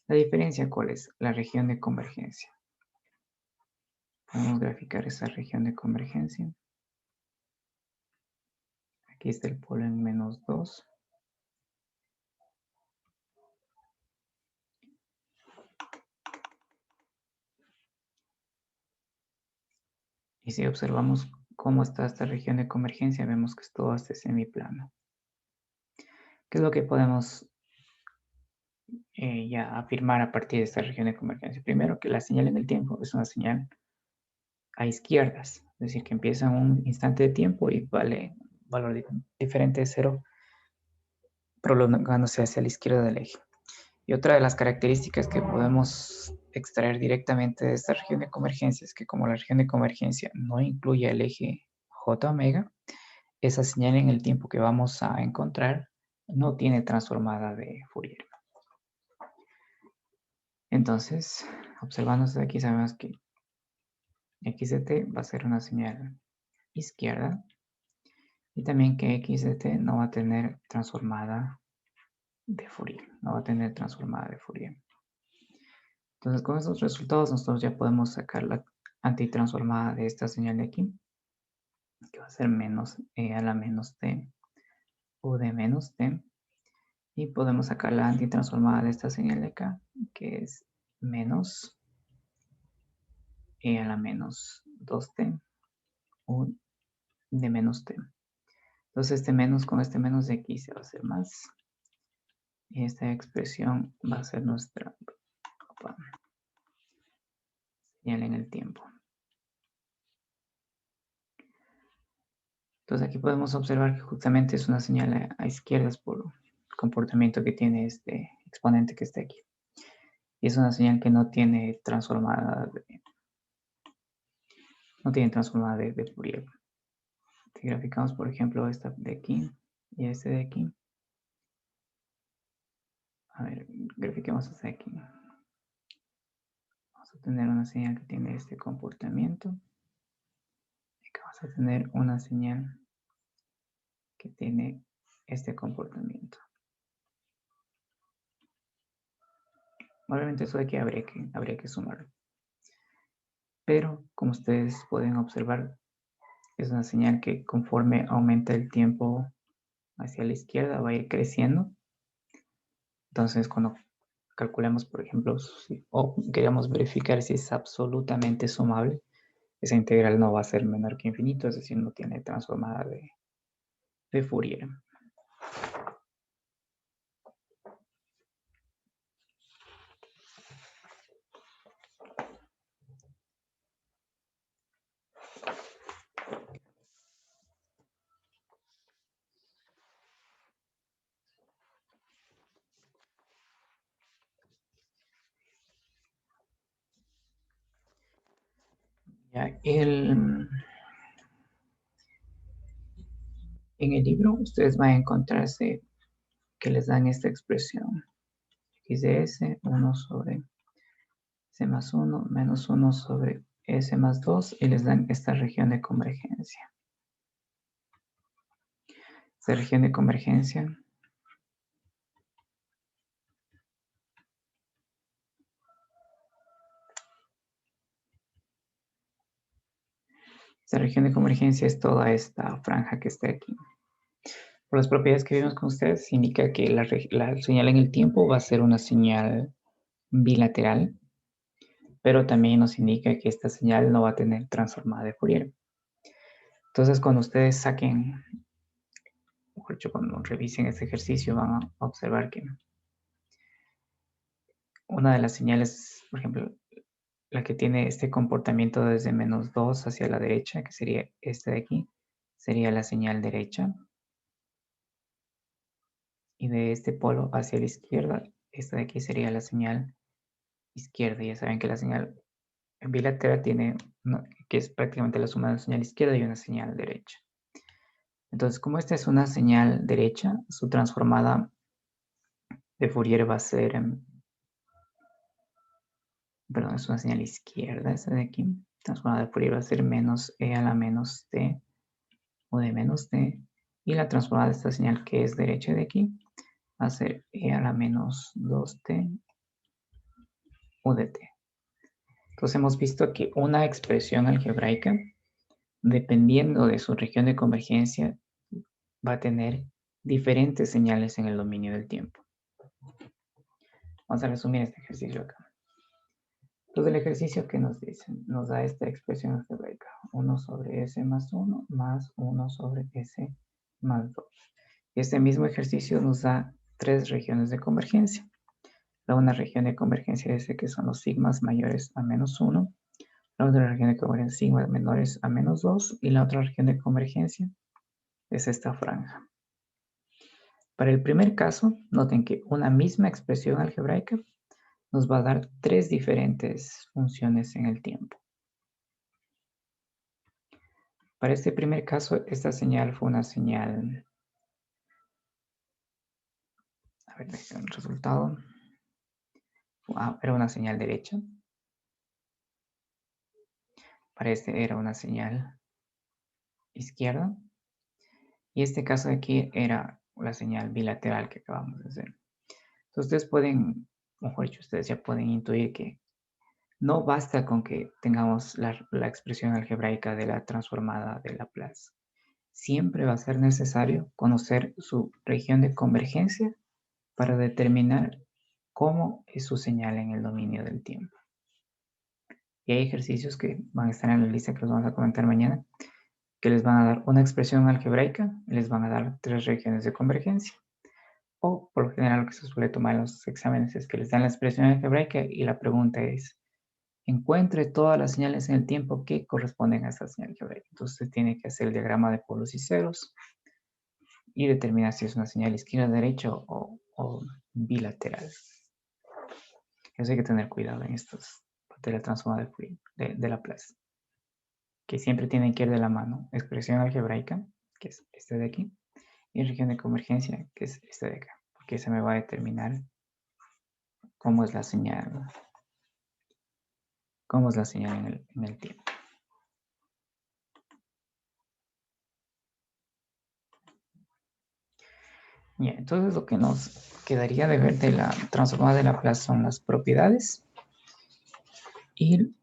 La diferencia, ¿cuál es? La región de convergencia. Podemos graficar esa región de convergencia. Aquí está el polo en -2. Y si observamos cómo está esta región de convergencia, vemos que es todo este semiplano. ¿Qué es lo que podemos ya afirmar a partir de esta región de convergencia? Primero, que la señal en el tiempo es una señal a izquierdas, es decir, que empieza en un instante de tiempo y vale valor diferente de 0 prolongándose hacia la izquierda del eje. Y otra de las características que podemos extraer directamente de esta región de convergencia es que como la región de convergencia no incluye el eje J omega, esa señal en el tiempo que vamos a encontrar no tiene transformada de Fourier. Entonces, observando desde aquí, sabemos que x de t va a ser una señal izquierda y también que x de t no va a tener transformada de Fourier, no va a tener transformada de Fourier. Entonces, con estos resultados nosotros ya podemos sacar la antitransformada de esta señal de aquí, que va a ser menos e a la menos t u de menos t, y podemos sacar la antitransformada de esta señal de acá, que es menos e a la menos 2t u de menos t. Entonces este menos con este menos de aquí se va a hacer más. Y esta expresión va a ser nuestra señal en el tiempo. Entonces aquí podemos observar que justamente es una señal a izquierdas por el comportamiento que tiene este exponente que está aquí. Y es una señal que no tiene transformada de Fourier. Si graficamos, por ejemplo, esta de aquí y este de aquí. A ver, grafiquemos hasta aquí. Vamos a tener una señal que tiene este comportamiento. Y acá vamos a tener una señal que tiene este comportamiento. Obviamente eso de aquí habría que sumarlo. Pero como ustedes pueden observar, es una señal que conforme aumenta el tiempo hacia la izquierda va a ir creciendo. Entonces cuando calculemos, por ejemplo, o queremos verificar si es absolutamente sumable, esa integral no va a ser menor que infinito, es decir, no tiene transformada de Fourier. Ya, en el libro ustedes van a encontrarse que les dan esta expresión. X de S, 1 sobre S más 1, menos 1 sobre S más 2, y les dan esta región de convergencia. Esta región de convergencia es toda esta franja que está aquí. Por las propiedades que vimos con ustedes, indica que la señal en el tiempo va a ser una señal bilateral, pero también nos indica que esta señal no va a tener transformada de Fourier. Entonces, cuando ustedes saquen, mejor dicho, cuando revisen este ejercicio, van a observar que una de las señales, por ejemplo, la que tiene este comportamiento desde menos 2 hacia la derecha, que sería esta de aquí, sería la señal derecha. Y de este polo hacia la izquierda, esta de aquí sería la señal izquierda. Ya saben que la señal bilateral tiene, que es prácticamente la suma de una señal izquierda y una señal derecha. Entonces, como esta es una señal derecha, su transformada de Fourier va a ser, perdón, es una señal izquierda, esta de aquí. Transformada de Fourier va a ser menos e a la menos t o de menos t. Y la transformada de esta señal que es derecha de aquí va a ser e a la menos 2t u de t. Entonces hemos visto que una expresión algebraica, dependiendo de su región de convergencia, va a tener diferentes señales en el dominio del tiempo. Vamos a resumir este ejercicio acá. Entonces el ejercicio que nos dice, nos da esta expresión algebraica, 1 sobre S más 1 más 1 sobre S más 2. Y este mismo ejercicio nos da tres regiones de convergencia. Una región de convergencia S que son los sigmas mayores a menos 1, la otra región de convergencia sigma menores a menos 2 y la otra región de convergencia es esta franja. Para el primer caso, noten que una misma expresión algebraica nos va a dar tres diferentes funciones en el tiempo. Para este primer caso, esta señal fue una señal, a ver, el resultado, era una señal derecha. Para este era una señal izquierda. Y este caso de aquí era la señal bilateral que acabamos de hacer. Entonces ustedes pueden, mejor dicho, ustedes ya pueden intuir que no basta con que tengamos la expresión algebraica de la transformada de Laplace. Siempre va a ser necesario conocer su región de convergencia para determinar cómo es su señal en el dominio del tiempo. Y hay ejercicios que van a estar en la lista que los vamos a comentar mañana, que les van a dar una expresión algebraica y les van a dar tres regiones de convergencia. O por lo general lo que se suele tomar en los exámenes es que les dan la expresión algebraica y la pregunta es, encuentre todas las señales en el tiempo que corresponden a esa señal algebraica. Entonces usted tiene que hacer el diagrama de polos y ceros y determinar si es una señal izquierda-derecha o bilateral. Eso hay que tener cuidado en estos de la transformada de Fourier, de Laplace, que siempre tienen que ir de la mano. Expresión algebraica, que es este de aquí, y región de convergencia, que es este de acá, porque se me va a determinar cómo es la señal, en el tiempo. Bien, entonces lo que nos quedaría de ver de la transformada de Laplace son las propiedades. Y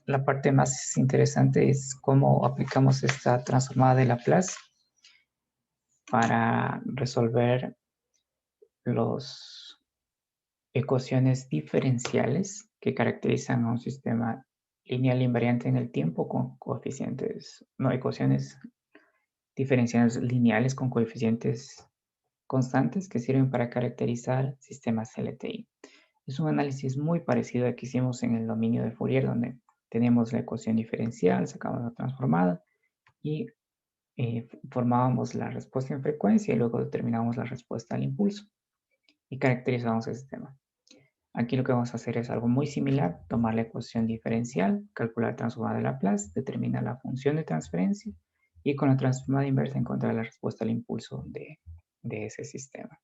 la parte más interesante es cómo aplicamos esta transformada de Laplace para resolver las ecuaciones diferenciales que caracterizan a un sistema lineal invariante en el tiempo con coeficientes, no, ecuaciones diferenciales lineales con coeficientes constantes que sirven para caracterizar sistemas LTI. Es un análisis muy parecido al que hicimos en el dominio de Fourier, donde teníamos la ecuación diferencial, sacamos la transformada y formábamos la respuesta en frecuencia y luego determinábamos la respuesta al impulso y caracterizábamos el sistema. Aquí lo que vamos a hacer es algo muy similar, tomar la ecuación diferencial, calcular la transformada de Laplace, determinar la función de transferencia y con la transformada inversa encontrar la respuesta al impulso de ese sistema.